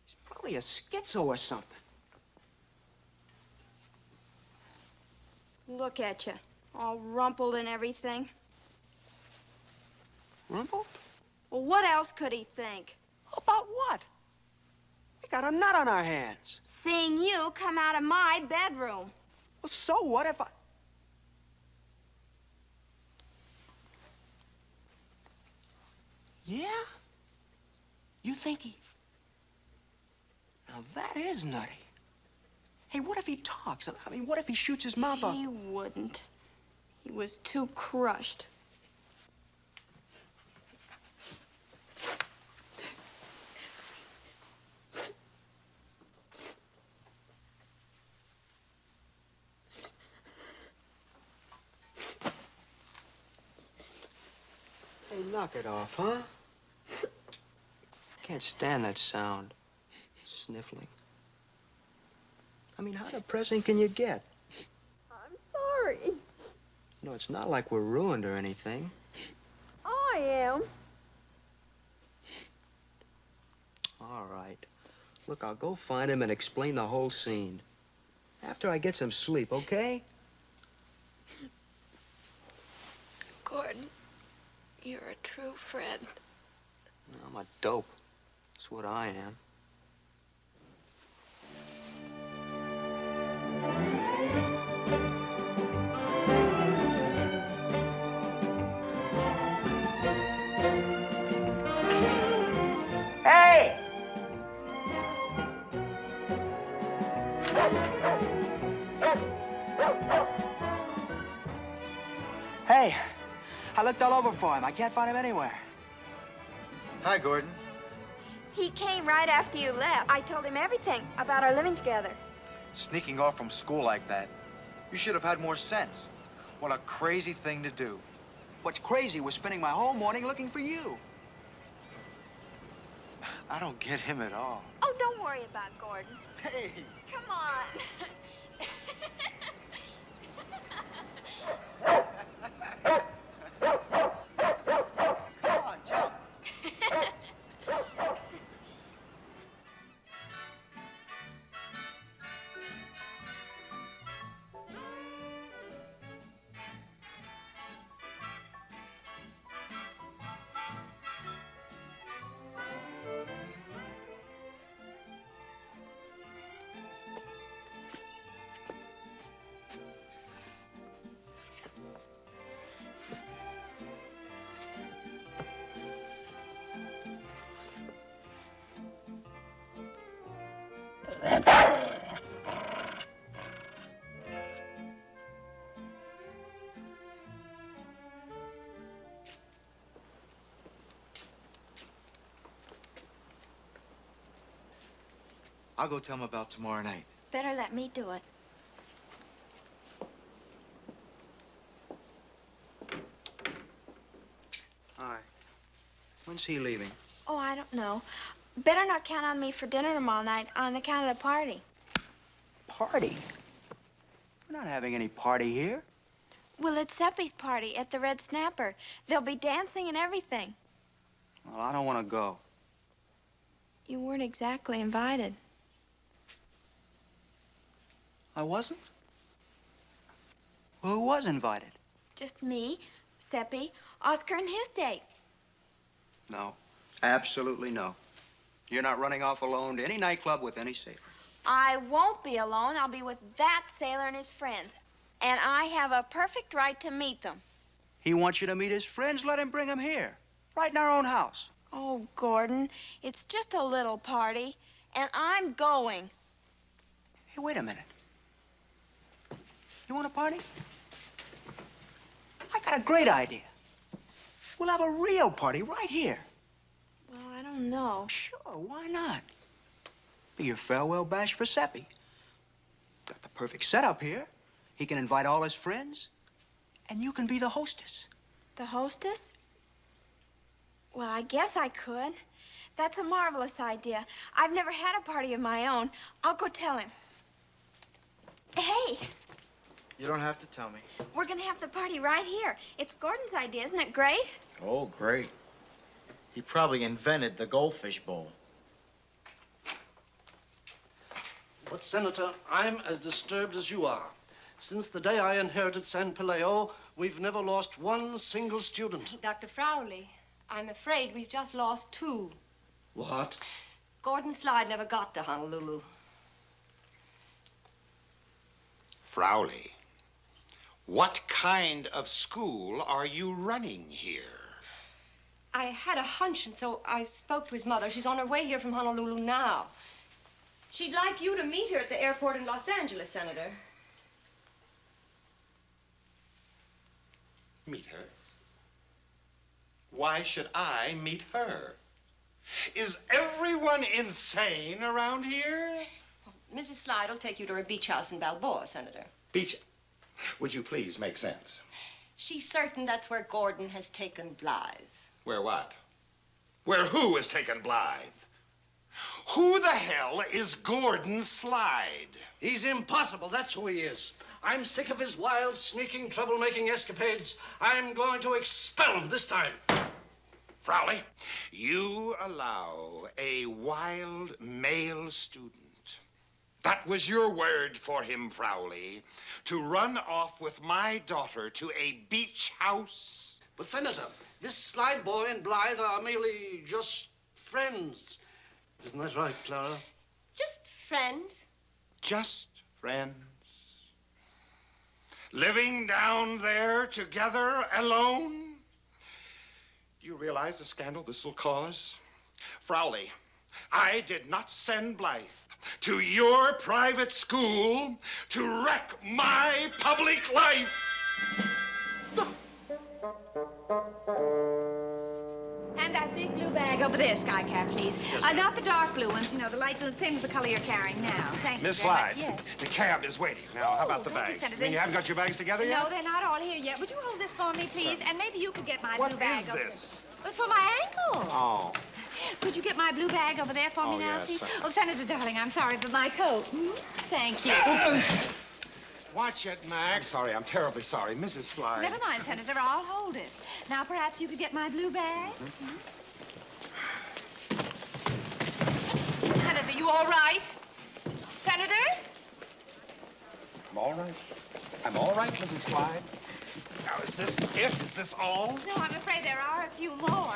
He's probably a schizo or something. Look at you, all rumpled and everything. Rumpled? Well, what else could he think? About what? We got a nut on our hands. Seeing you come out of my bedroom. Well, so what if I... Yeah? You think he... Now, that is nutty. Hey, what if he talks? I mean, what if he shoots his mouth off? He wouldn't. He was too crushed. Hey, knock it off, huh? Can't stand that sound. Sniffling. I mean, how depressing can you get? I'm sorry. No, it's not like we're ruined or anything. I am. All right. Look, I'll go find him and explain the whole scene. After I get some sleep, okay? Gordon, you're a true friend. I'm a dope. That's what I am. Hey! Hey, I looked all over for him. I can't find him anywhere. Hi, Gordon. He came right after you left. I told him everything about our living together. Sneaking off from school like that. You should have had more sense. What a crazy thing to do. What's crazy was spending my whole morning looking for you. I don't get him at all. Oh, don't worry about Gordon. Hey! Come on. Come on, jump. I'll go tell him about tomorrow night. Better let me do it. Hi. When's he leaving? Oh, I don't know. Better not count on me for dinner tomorrow night on account of the party. Party? We're not having any party here. Well, it's Seppi's party at the Red Snapper. They'll be dancing and everything. Well, I don't want to go. You weren't exactly invited. I wasn't? Well, who was invited? Just me, Seppi, Oscar, and his date. No. Absolutely no. You're not running off alone to any nightclub with any sailor. I won't be alone. I'll be with that sailor and his friends. And I have a perfect right to meet them. He wants you to meet his friends. Let him bring them here. Right in our own house. Oh, Gordon, it's just a little party, and I'm going. Hey, wait a minute. You want a party? I got a great idea. We'll have a real party right here. Well, I don't know. Sure, why not? Be your farewell bash for Seppi. Got the perfect setup here. He can invite all his friends, and you can be the hostess. The hostess? Well, I guess I could. That's a marvelous idea. I've never had a party of my own. I'll go tell him. Hey, You don't have to tell me. we're gonna have the party right here. It's Gordon's idea, isn't it great? Oh, great. He probably invented the Goldfish Bowl. But, Senator, I'm as disturbed as you are. Since the day I inherited San Peleo, we've never lost one single student. Dr. Frowley, I'm afraid we've just lost 2. What? Gordon Slide never got to Honolulu. Frowley, what kind of school are you running here? I had a hunch, and so I spoke to his mother. She's on her way here from Honolulu now. She'd like you to meet her at the airport in Los Angeles, Senator. Meet her? Why should I meet her? Is everyone insane around here? Mrs. Slide will take you to her beach house in Balboa, Senator. Beach, would you please make sense? She's certain that's where Gordon has taken Blythe. Where what? Where who has taken Blythe? Who the hell is Gordon Slide? He's impossible, that's who he is. I'm sick of his wild, sneaking, troublemaking escapades. I'm going to expel him this time. Frowley, you allow a wild male student, that was your word for him, Frowley, to run off with my daughter to a beach house? But, Senator, this Slide boy and Blythe are merely just friends. Isn't that right, Clara? Just friends. Just friends? Living down there together alone? Do you realize the scandal this will cause? Frowley, I did not send Blythe to your private school to wreck my public life. And that big blue bag over there, Sky Cap, please. Not the dark blue ones, you know, the light blue, same as the color you're carrying now. Thank Miss you very Slide, much. Yes. the cab is waiting. Now, how about the thank you, bags? Senator. You haven't got your bags together yet? No, they're not all here yet. Would you hold this for me, please? And maybe you could get my What blue bag is over this? there. It's for my ankle. Oh. Could you get my blue bag over there for me now, yes, please? sir. Oh, Senator, darling, I'm sorry, but my coat. Thank you. Watch it, Max. I'm sorry. I'm terribly sorry. Mrs. Slide. Never mind, Senator. I'll hold it. Now, perhaps you could get my blue bag? Senator, you all right? Senator? I'm all right. I'm all right, Mrs. Slide. Now, is this it? Is this all? No, I'm afraid there are a few more.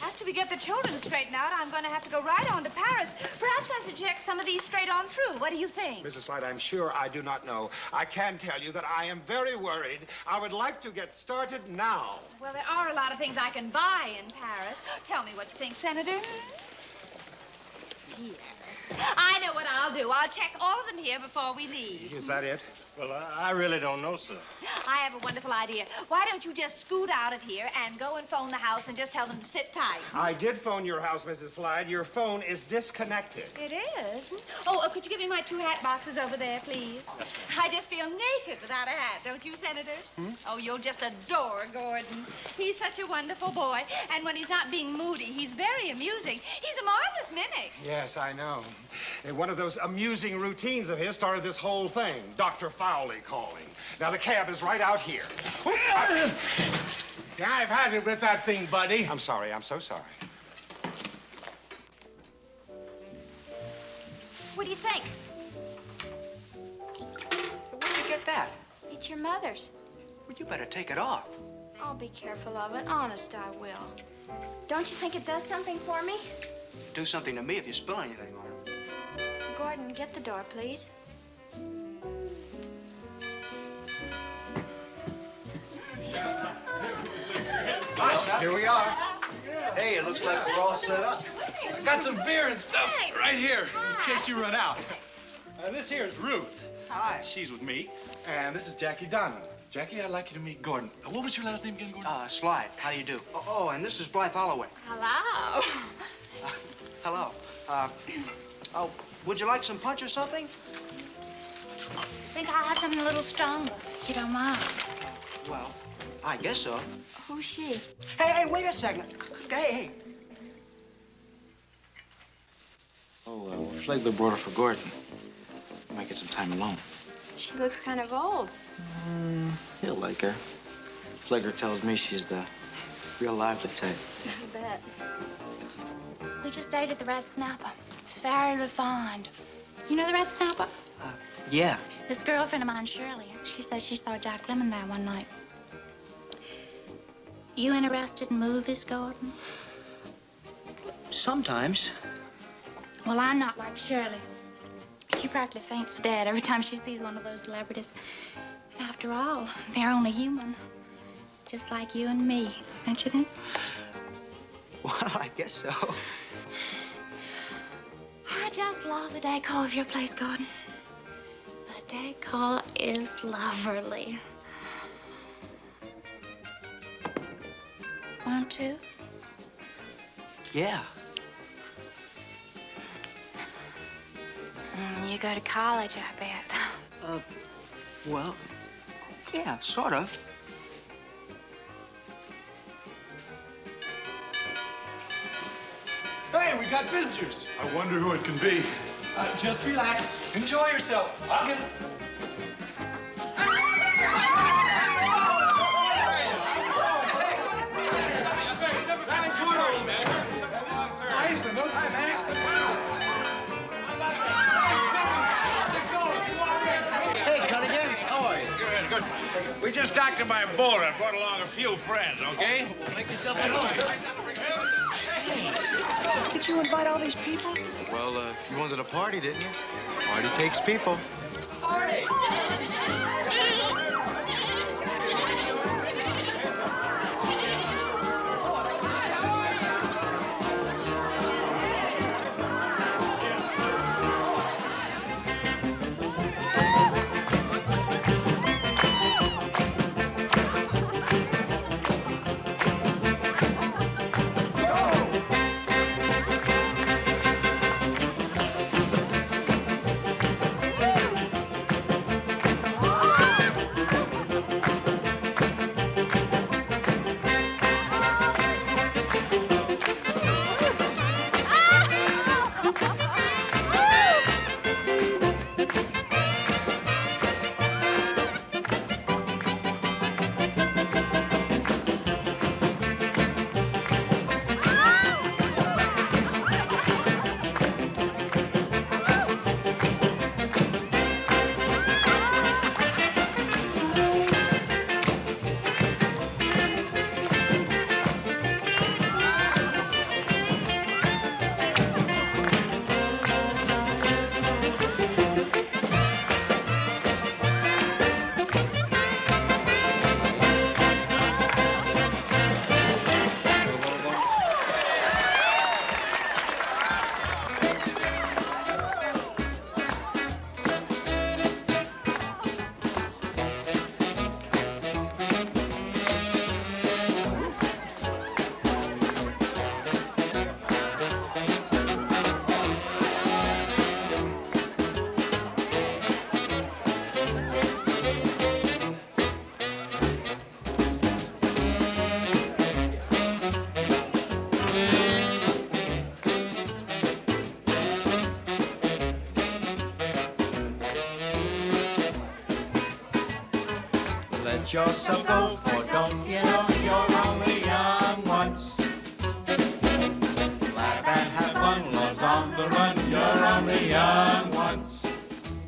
After we get the children straightened out, I'm going to have to go right on to Paris. Perhaps I should check some of these straight on through. What do you think? Mrs. Slide, I'm sure I do not know. I can tell you that I am very worried. I would like to get started now. Well, there are a lot of things I can buy in Paris. Tell me what you think, Senator. here. I know what I'll do. I'll check all of them here before we leave. Is that it? Well, I really don't know, sir. I have a wonderful idea. Why don't you just scoot out of here and go and phone the house and just tell them to sit tight? I did phone your house, Mrs. Slide. Your phone is disconnected. It is? Oh, could you give me my 2 hat boxes over there, please? Yes, ma'am. I just feel naked without a hat, don't you, Senator? Oh, you'll just adore Gordon. He's such a wonderful boy, and when he's not being moody, he's very amusing. He's a marvelous mimic. Yes, I know. And one of those amusing routines of his started this whole thing. Dr. Fowley calling. Now, the cab is right out here. Yeah, I've had it with that thing, buddy. I'm sorry. I'm so sorry. What do you think? Where'd you get that? It's your mother's. Well, you better take it off. I'll be careful of it. Honest, I will. Don't you think it does something for me? Do something to me if you spill anything on it. Gordon, get the door, please. Here we are. Hey, it looks like we're all set up. Got some beer and stuff right here in case you run out. This here is Ruth. Hi. She's with me. And this is Jackie Dunn. Jackie, I'd like you to meet Gordon. What was your last name again, Gordon? Slide. How do you do? Oh, and this is Blythe Holloway. Hello. Hello. Oh, would you like some punch or something? Think I'll have something a little stronger, if you don't mind. Well, I guess so. Who's she? Hey, wait a second. Hey. Oh, Flegler brought her for Gordon. I might get some time alone. She looks kind of old. He'll like her. Flegler tells me she's the real lively type. I bet. We just ate at the Red Snapper. It's very refined. You know the Red Snapper? Yeah. This girlfriend of mine, Shirley, she says she saw Jack Lemmon there one night. You interested in movies, Gordon? Sometimes. Well, I'm not like Shirley. She practically faints to death every time she sees one of those celebrities. And after all, they're only human. Just like you and me, don't you think? Well, I guess so. I just love the decor of your place, Gordon. The decor is lovely. 1, 2. Yeah. You go to college, I bet. Well, yeah, sort of. Hey, we got visitors. I wonder who it can be. Just relax. Enjoy yourself. I'll get... We just docked at my boat and brought along a few friends, okay? Make yourself at home. Hey, did you invite all these people? Well, you wanted a party, didn't you? Party takes people. Party! let yourself go, for don't you know you're only young once. Laugh and have fun, love's on the run, you're only young once.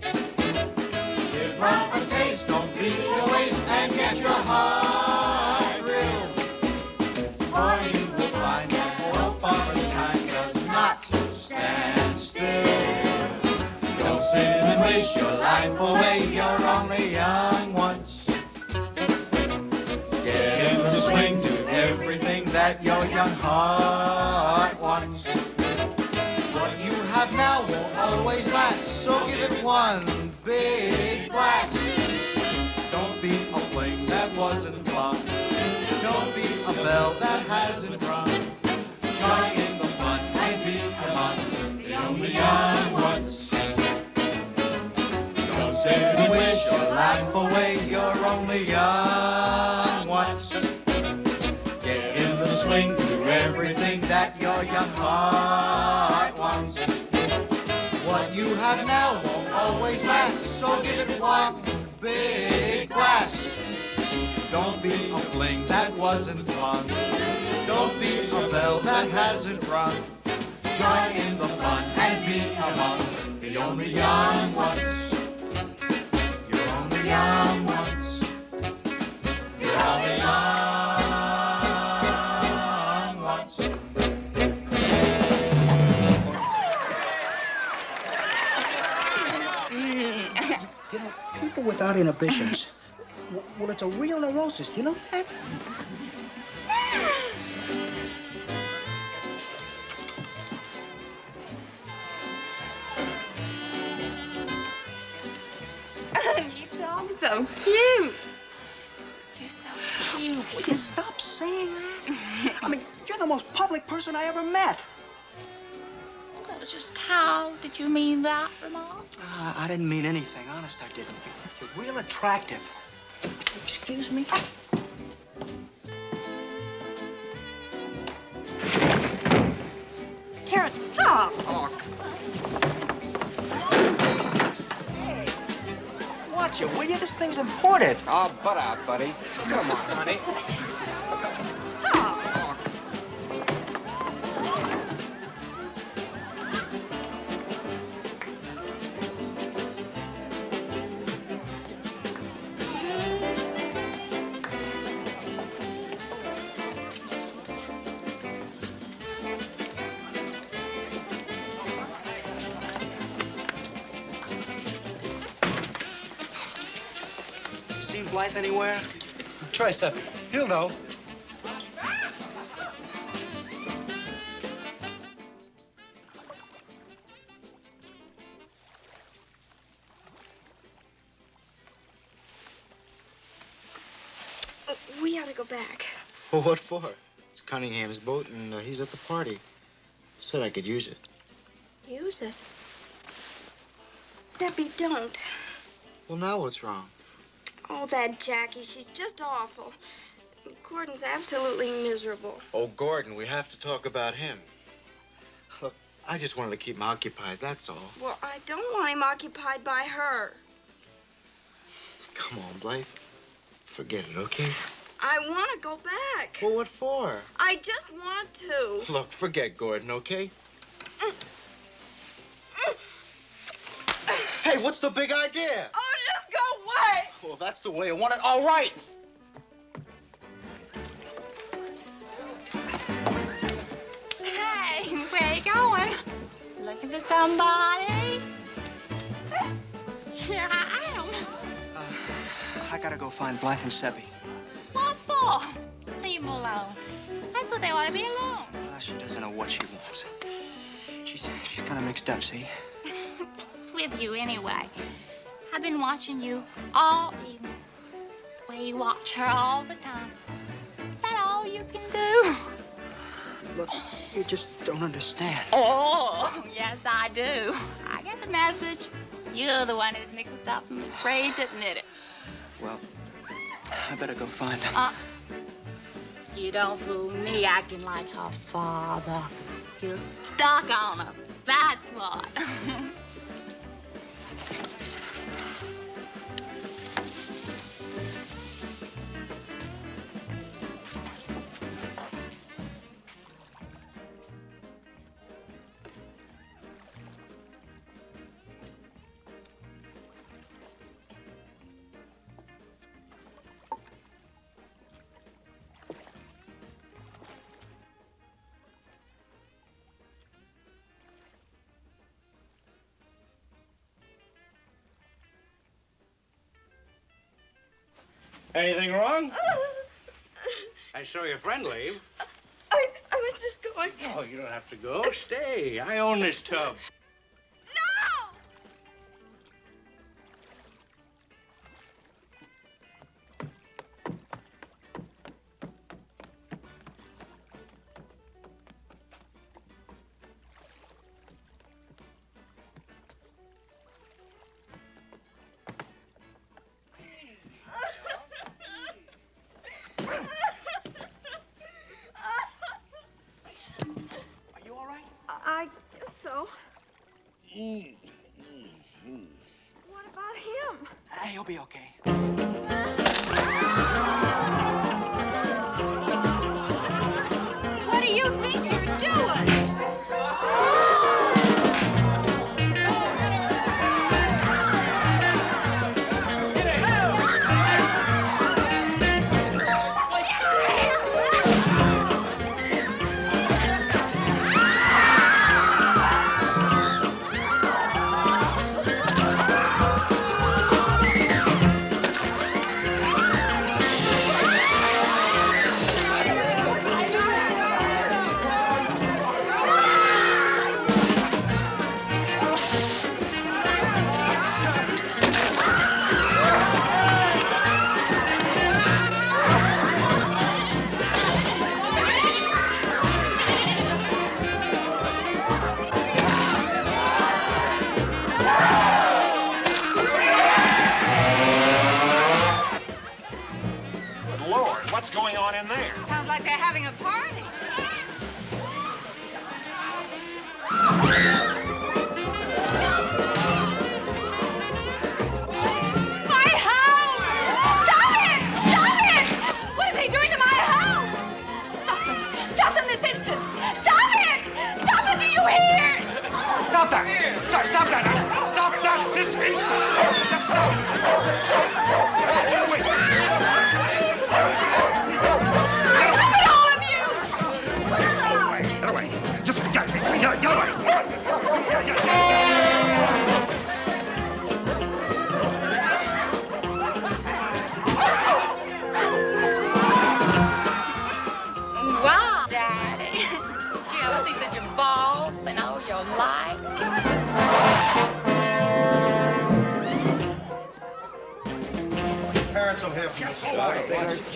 Give love a taste, don't be a waste, and get your heart thrilled. For you will find that no foreign time does not stand still. Don't sit and waste your life away, you're only young once. Get in the swing, do everything that your young heart wants. What you have now won't always last, so give it one big blast. Don't be a flame that wasn't fun. Don't be a bell that hasn't rung. Join in the fun and be among the only young ones. Don't sit and wish your life away, you're only young once. Get in the swing, do everything that your young heart wants. What you have now won't always last, so give it one big blast. Don't be a fling that wasn't fun. Don't be a bell that hasn't rung. Join in the fun and be among the only young ones. You're only young ones. You're only young ones. You know, people without inhibitions, well, it's a real neurosis. You know that? You talk so cute. You're so cute. Will you stop saying that? I mean, you're the most public person I ever met. Well, just how did you mean that remark? I didn't mean anything. Honest, I didn't. You're real attractive. Excuse me? Terrence, stop! Oh. Hey, watch it, will you? This thing's imported. Oh, butt out, buddy. Come on, honey. Stop! Seen Blythe anywhere? Try something. He'll know. We ought to go back. Well, what for? It's Cunningham's boat, and he's at the party. Said I could use it. Use it. Seppi, don't. Well, now what's wrong? Oh, that Jackie, she's just awful. Gordon's absolutely miserable. Oh, Gordon, we have to talk about him. Look, I just wanted to keep him occupied, that's all. Well, I don't want him occupied by her. Come on, Blythe. Forget it, okay? I want to go back. Well, what for? I just want to. Look, forget Gordon, okay? Hey, what's the big idea? Oh, just go away. Well, if that's the way I want it, all right. Hey, where you going? Looking for somebody? Here I am. I gotta go find Blythe and Seppi. What for? Leave them alone. That's what they want to be alone. She doesn't know what she wants. She's kind of mixed up, see? What's with you anyway? I've been watching you all evening. The way you watch her all the time. Is that all you can do? Look, you just don't understand. Oh, yes, I do. I get the message. You're the one who's mixed up and afraid to admit it. Well, I better go find her. You don't fool me acting like her father. You're stuck on her. That's what. Anything wrong? I saw your friend leave. I was just going. Oh, you don't have to go. Stay. I own this tub. Are you all right? I guess so. Mm. What about him? He'll be okay. What do you think you're doing? Good Lord, what's going on in there? Sounds like they're having a party. My house! Stop it! Stop it! What are they doing to my house? Stop them! Stop them this instant! Stop it! Stop it! Do you hear? Stop that! Stop that! Stop that this instant! Just stop! Wait. Stop it, all of you! Get away! Just get away! Wow, Daddy. Did you ever see such a ball in all your life? Parents will hear from us.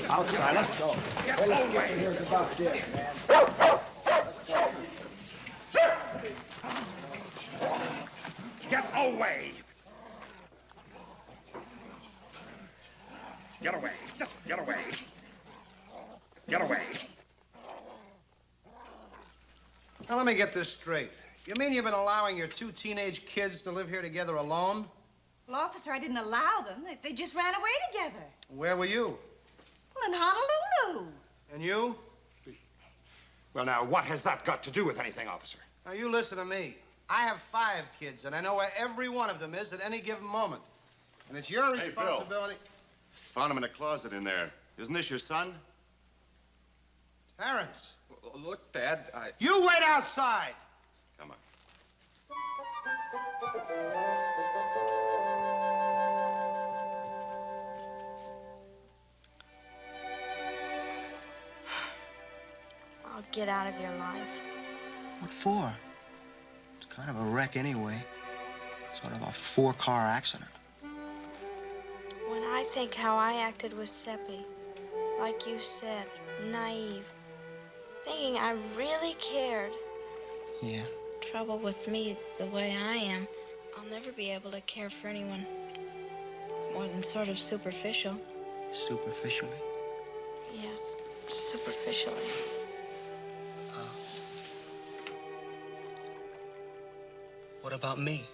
Outside, let's go. Well, let's get in here. It's about this, man. Get away! Get away! Just get away! Get away! Now, let me get this straight. You mean you've been allowing your two teenage kids to live here together alone? Well, officer, I didn't allow them. They just ran away together. Where were you? Well, in Honolulu. And you? Well, now, what has that got to do with anything, officer? Now, you listen to me. I have 5 kids, and I know where every one of them is at any given moment. And it's your Hey, Bill. responsibility. Found him in a closet in there. Isn't this your son? Terrence. Look, Dad, You wait outside. Come on. I'll get out of your life. What for? It's kind of a wreck anyway. Sort of a 4-car accident. When I think how I acted with Seppi, like you said, naive, thinking I really cared. Yeah. Trouble with me the way I am, I'll never be able to care for anyone more than sort of superficial. Superficially? Yes, superficially. What about me?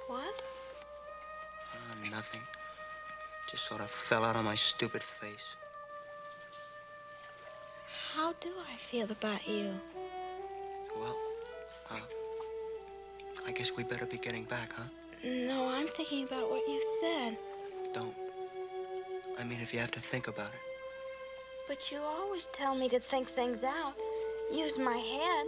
What? Nothing. Just sort of fell out of my stupid face. How do I feel about you? Well, I guess we better be getting back, huh? No, I'm thinking about what you said. Don't. I mean, if you have to think about it. But you always tell me to think things out. Use my head.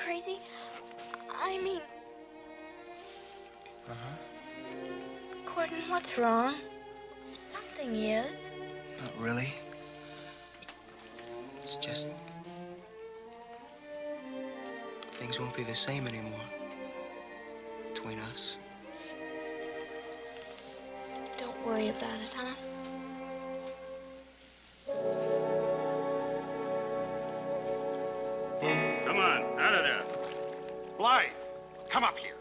crazy? I mean... Gordon, what's wrong? Something is. Not really. It's just... things won't be the same anymore between us. Don't worry about it, huh? Come on, out of there. Blythe, come up here.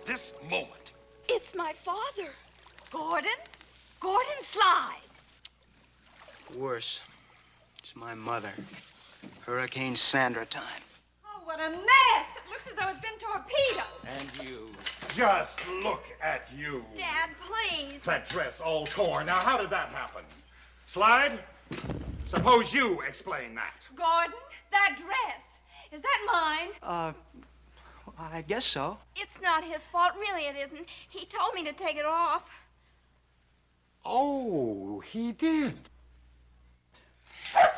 This moment. It's my father. Gordon? Gordon Slide. Worse. It's my mother. Hurricane Sandra time. Oh, what a mess. It looks as though it's been torpedoed. And you. Just look at you. Dad, please. That dress all torn. Now, how did that happen? Slide, suppose you explain that. Gordon, that dress. Is that mine? I guess so. It's not his fault. Really, it isn't. He told me to take it off. Oh, he did.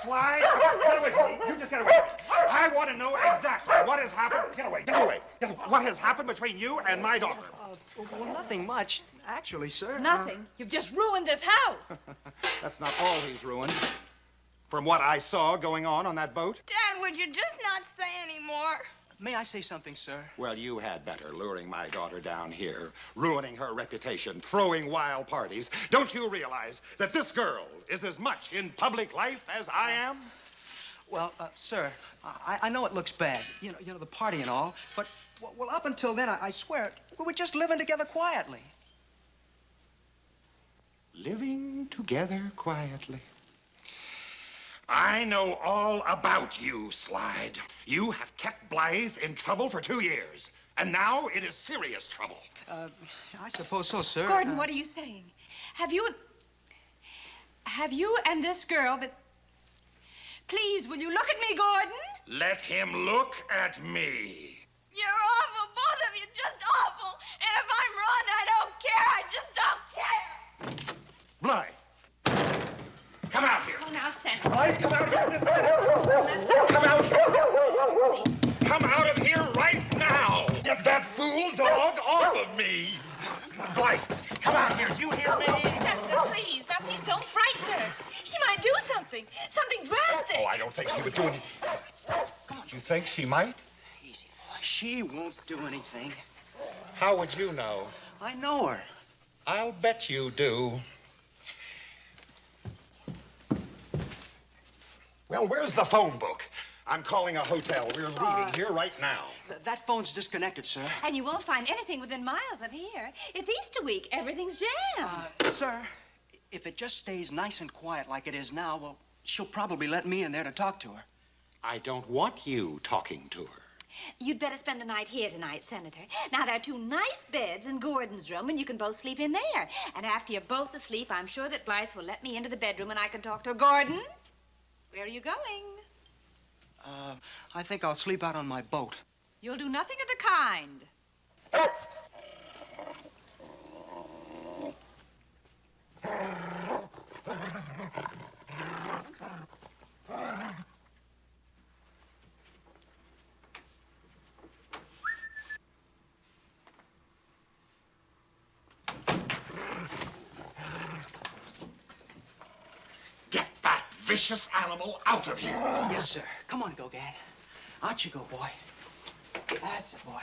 Slide, get away from me. You just get away from me. I want to know exactly what has happened. Get away, get away. Get away. What has happened between you and my daughter? Well, nothing much, actually, sir. Nothing. You've just ruined this house. That's not all he's ruined. From what I saw going on that boat. Dad, would you just not say any more? May I say something, sir? Well, you had better, luring my daughter down here, ruining her reputation, throwing wild parties. Don't you realize that this girl is as much in public life as I am? Well, sir, I know it looks bad, you know, the party and all, but, well, up until then, I swear, we were just living together quietly. Living together quietly. I know all about you, Slide. You have kept Blythe in trouble for 2 years, and now it is serious trouble. I suppose so, sir. Gordon, what are you saying? Have you and this girl been... Please, will you look at me, Gordon? Let him look at me. You're awful, both of you, just awful. And if I'm wrong, I don't care. I just don't care. Blythe, come out here. Oh, now, Santa. Blythe, come out here this minute. Come out here. Come out of here right now. Get that fool dog off of me. Blythe, come out here. Do you hear me? Santa, please. Now, please don't frighten her. She might do something. Something drastic. Oh, I don't think she would do anything. Come on. You think she might? Easy, boy. She won't do anything. How would you know? I know her. I'll bet you do. Well, where's the phone book? I'm calling a hotel. We're leaving here right now. That phone's disconnected, sir. And you won't find anything within miles of here. It's Easter week. Everything's jammed. Sir, if it just stays nice and quiet like it is now, well, she'll probably let me in there to talk to her. I don't want you talking to her. You'd better spend the night here tonight, Senator. Now, there are 2 nice beds in Gordon's room, and you can both sleep in there. And after you're both asleep, I'm sure that Blythe will let me into the bedroom and I can talk to her. Gordon, where are you going? I think I'll sleep out on my boat. You'll do nothing of the kind. Get that vicious animal out of here. Yes, sir. Come on, Gauguin. Out you go, boy. That's it, boy.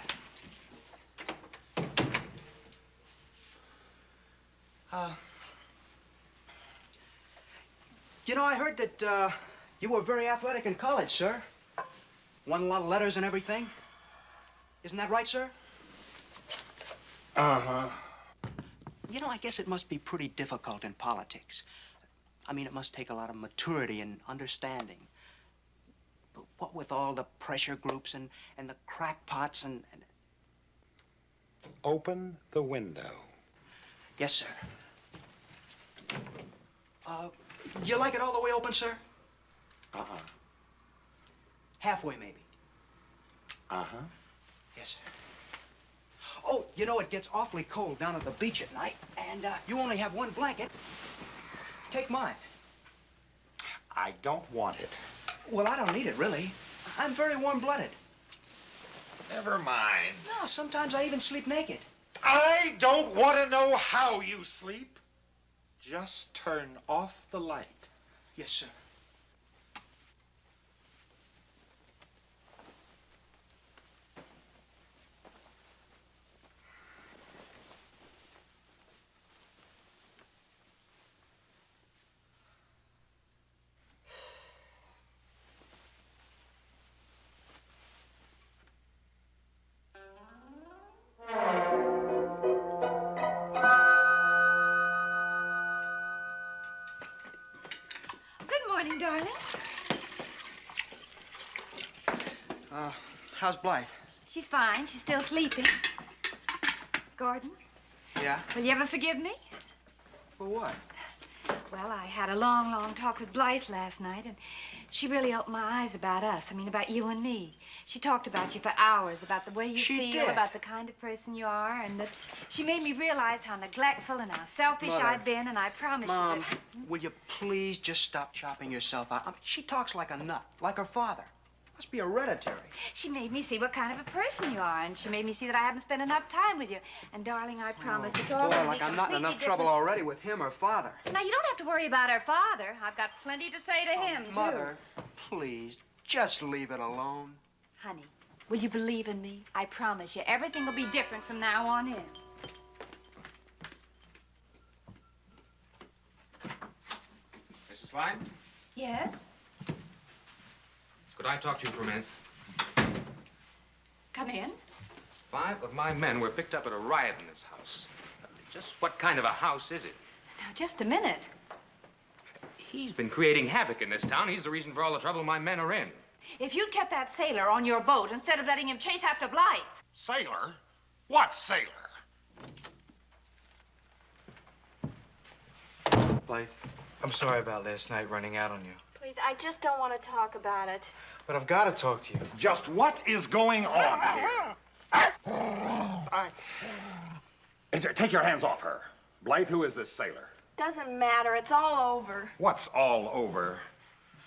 You know, I heard that, you were very athletic in college, sir. Won a lot of letters and everything. Isn't that right, sir? Uh-huh. You know, I guess it must be pretty difficult in politics. I mean, it must take a lot of maturity and understanding. But what with all the pressure groups and the crackpots and... Open the window. Yes, sir. You like it all the way open, sir? Uh-huh. Halfway, maybe. Uh-huh. Yes, sir. Oh, you know, it gets awfully cold down at the beach at night, and you only have 1 blanket. Take mine. I don't want it. Well, I don't need it, really. I'm very warm-blooded. Never mind. No, sometimes I even sleep naked. I don't want to know how you sleep. Just turn off the light. Yes, sir. Good morning, darling. How's Blythe? She's fine. She's still sleeping. Gordon, Yeah? will you ever forgive me? For what? Well, I had a long, long talk with Blythe last night, and she really opened my eyes about us. I mean, about you and me. She talked about you for hours, about the way you She feel, did. about the kind of person you are, and that she made me realize how neglectful and how selfish Mother. I've been, and I promise Mom, you that... will you please just stop chopping yourself out? I mean, she talks like a nut, like her father. Must be hereditary. She made me see what kind of a person you are, and she made me see that I haven't spent enough time with you. And, darling, I promise it's all Boy, gonna like be I'm not in completely enough trouble different. already with him or father. Now, you don't have to worry about her father. I've got plenty to say to him, too. Mother, please, just leave it alone. Honey, will you believe in me? I promise you, everything will be different from now on in. Mrs. Slide, Yes? could I talk to you for a minute? Come in. 5 of my men were picked up at a riot in this house. Just what kind of a house is it? Now, just a minute. He's been creating havoc in this town. He's the reason for all the trouble my men are in. If you'd kept that sailor on your boat instead of letting him chase after Blythe. Sailor? What sailor? Blythe, I'm sorry about last night running out on you. Please, I just don't want to talk about it. But I've got to talk to you. Just what is going on here? Take your hands off her. Blythe, who is this sailor? Doesn't matter. It's all over. What's all over?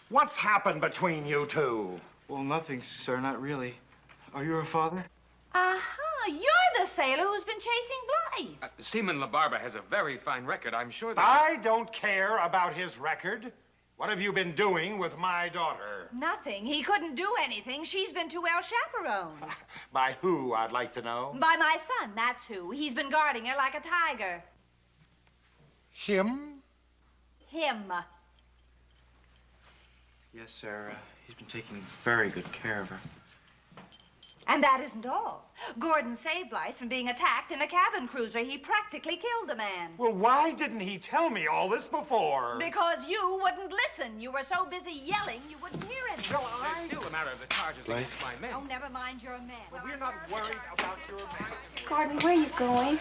What's happened between you two? Well, nothing, sir, not really. Are you her father? Uh-huh. You're the sailor who's been chasing Blythe. Seaman LaBarba has a very fine record. I'm sure that... I don't care about his record. What have you been doing with my daughter? Nothing. He couldn't do anything. She's been too well chaperoned. By who, I'd like to know? By my son, that's who. He's been guarding her like a tiger. Him? Him. Yes, sir. He's been taking very good care of her. And that isn't all. Gordon saved Blythe from being attacked in a cabin cruiser. He practically killed a man. Well, why didn't he tell me all this before? Because you wouldn't listen. You were so busy yelling, you wouldn't hear anything. There's still a matter of the charges Blythe? against my men. Oh, never mind your men. Well, we're not worried about your man. Gordon, where are you going?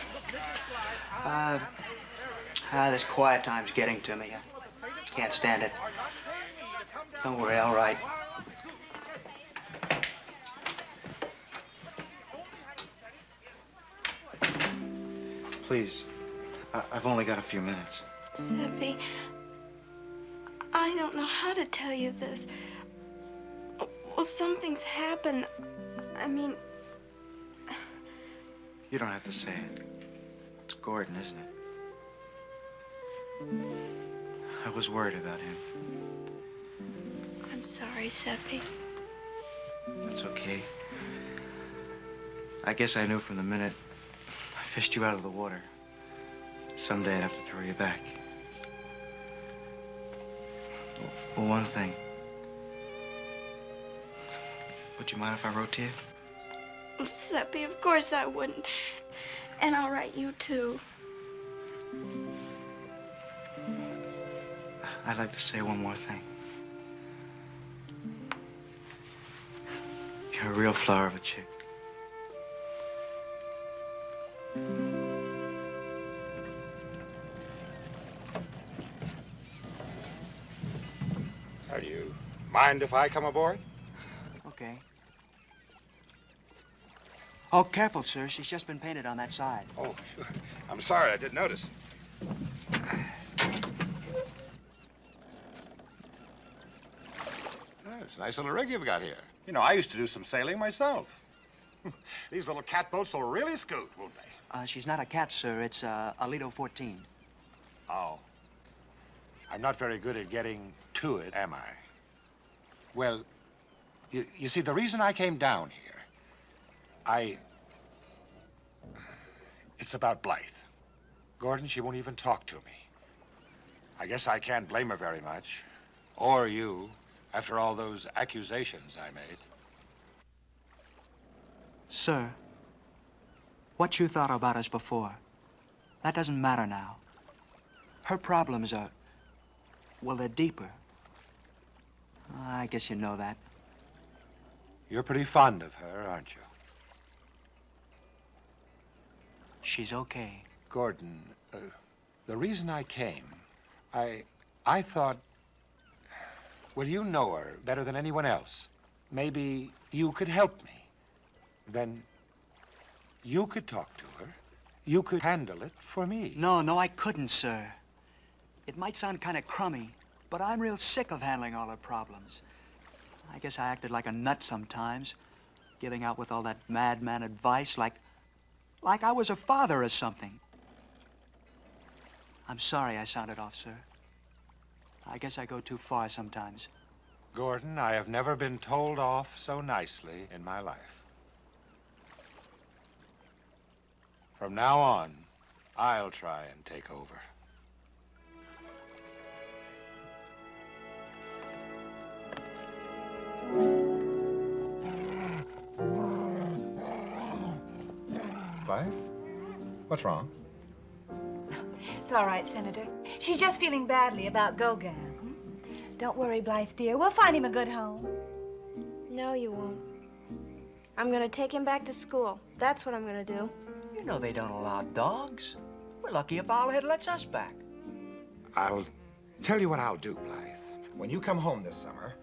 This quiet time's getting to me. I can't stand it. Don't worry, all right. Please, I've only got a few minutes. Seppi, I don't know how to tell you this. Well, something's happened. I mean, You don't have to say it. It's Gordon, isn't it? I was worried about him. I'm sorry, Seppi. That's okay. I guess I knew from the minute I fished you out of the water. Someday I'd have to throw you back. Well, one thing. Would you mind if I wrote to you? Oh, Seppi, of course I wouldn't. And I'll write you, too. I'd like to say one more thing. You're a real flower of a chick. Do you mind if I come aboard? Okay. Oh, careful, sir. She's just been painted on that side. Oh, I'm sorry, I didn't notice. It's a nice little rig you've got here. You know, I used to do some sailing myself. These little catboats will really scoot, won't they? She's not a cat, sir. It's a Lido 14. Oh. I'm not very good at getting to it, am I? Well, you see, the reason I came down here, it's about Blythe. Gordon, she won't even talk to me. I guess I can't blame her very much. Or you, after all those accusations I made. Sir, what you thought about us before, that doesn't matter now. Her problems are, well, they're deeper. I guess you know that. You're pretty fond of her, aren't you? She's okay. Gordon, the reason I came, I thought, well, you know her better than anyone else. Maybe you could help me. Then you could talk to her. You could handle it for me. No, I couldn't, sir. It might sound kind of crummy, but I'm real sick of handling all her problems. I guess I acted like a nut sometimes, giving out with all that madman advice like I was her father or something. I'm sorry I sounded off, sir. I guess I go too far sometimes. Gordon, I have never been told off so nicely in my life. From now on, I'll try and take over. Blythe? What's wrong? It's all right, Senator. She's just feeling badly about Gauguin. Don't worry, Blythe, dear. We'll find him a good home. No, you won't. I'm gonna take him back to school. That's what I'm gonna do. You know they don't allow dogs. We're lucky if Owlhead lets us back. I'll tell you what I'll do, Blythe. When you come home this summer,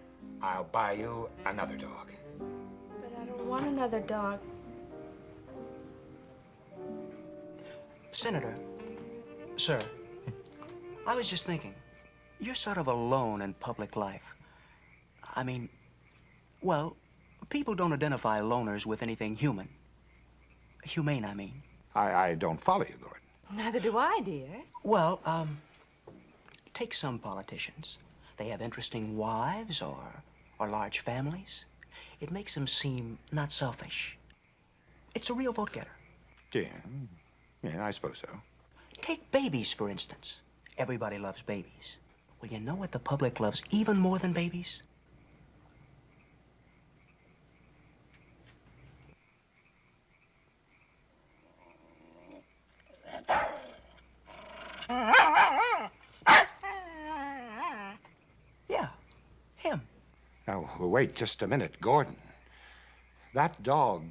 I'll buy you another dog. But I don't want another dog. Senator, sir, I was just thinking, you're sort of alone in public life. I mean, well, people don't identify loners with anything human. Humane, I mean. I don't follow you, Gordon. Neither do I, dear. Well, take some politicians. They have interesting wives or large families. It makes them seem not selfish. It's a real vote getter. Yeah, I suppose so. Take babies, for instance. Everybody loves babies. Well, you know what the public loves even more than babies? Yeah, him. Now, wait just a minute, Gordon. That dog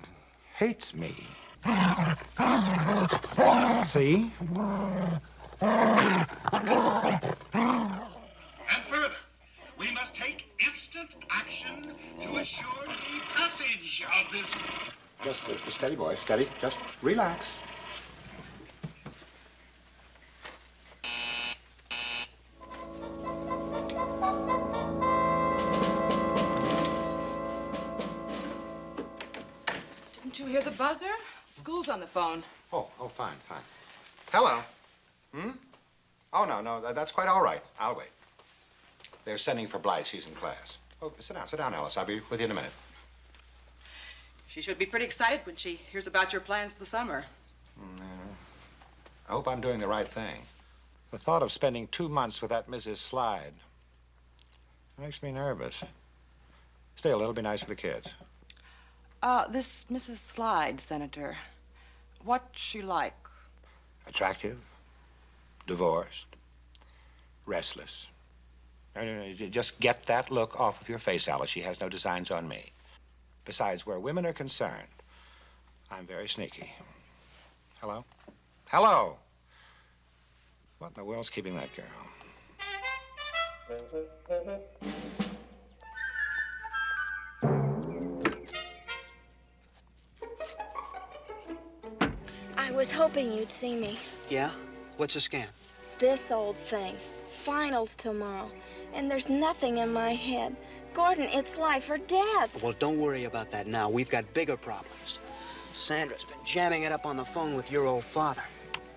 hates me. See? And further, we must take instant action to assure the passage of this. Just steady, boy, steady. Just relax. Didn't you hear the buzzer? School's on the phone. Oh, fine. Hello. Oh, no, that's quite all right. I'll wait. They're sending for Blythe. She's in class. Oh, sit down, Alice. I'll be with you in a minute. She should be pretty excited when she hears about your plans for the summer. I hope I'm doing the right thing. The thought of spending 2 months with that Mrs. Slide makes me nervous. Still, it'll be nice for the kids. This Mrs. Slide, Senator, what's she like? Attractive, divorced, restless. No, just get that look off of your face, Alice. She has no designs on me. Besides, where women are concerned, I'm very sneaky. Hello? Hello? What in the world's keeping that girl? I was hoping you'd see me. Yeah? What's a scam? This old thing. Finals tomorrow. And there's nothing in my head. Gordon, it's life or death. Well, don't worry about that now. We've got bigger problems. Sandra's been jamming it up on the phone with your old father.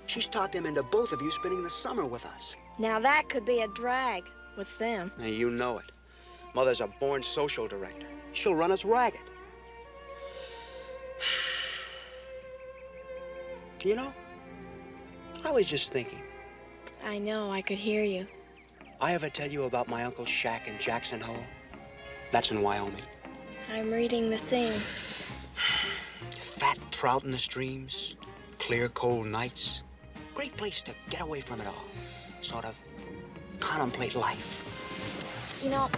She's talked him into both of you spending the summer with us. Now that could be a drag with them. Hey, you know it. Mother's a born social director. She'll run us ragged. You know, I was just thinking. I know, I could hear you. I ever tell you about my uncle's shack in Jackson Hole? That's in Wyoming. I'm reading the scene. Fat trout in the streams, clear, cold nights. Great place to get away from it all. Sort of contemplate life. You know,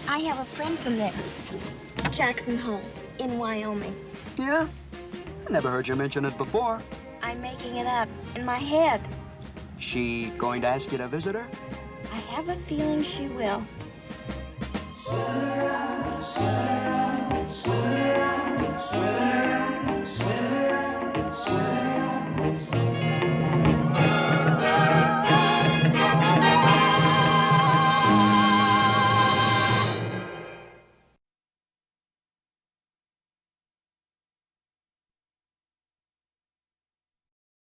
I have a friend from there. Jackson Hole, in Wyoming. Yeah? I never heard you mention it before. I'm making it up in my head. She going to ask you to visit her? I have a feeling she will. Swing, swing, swing, swing.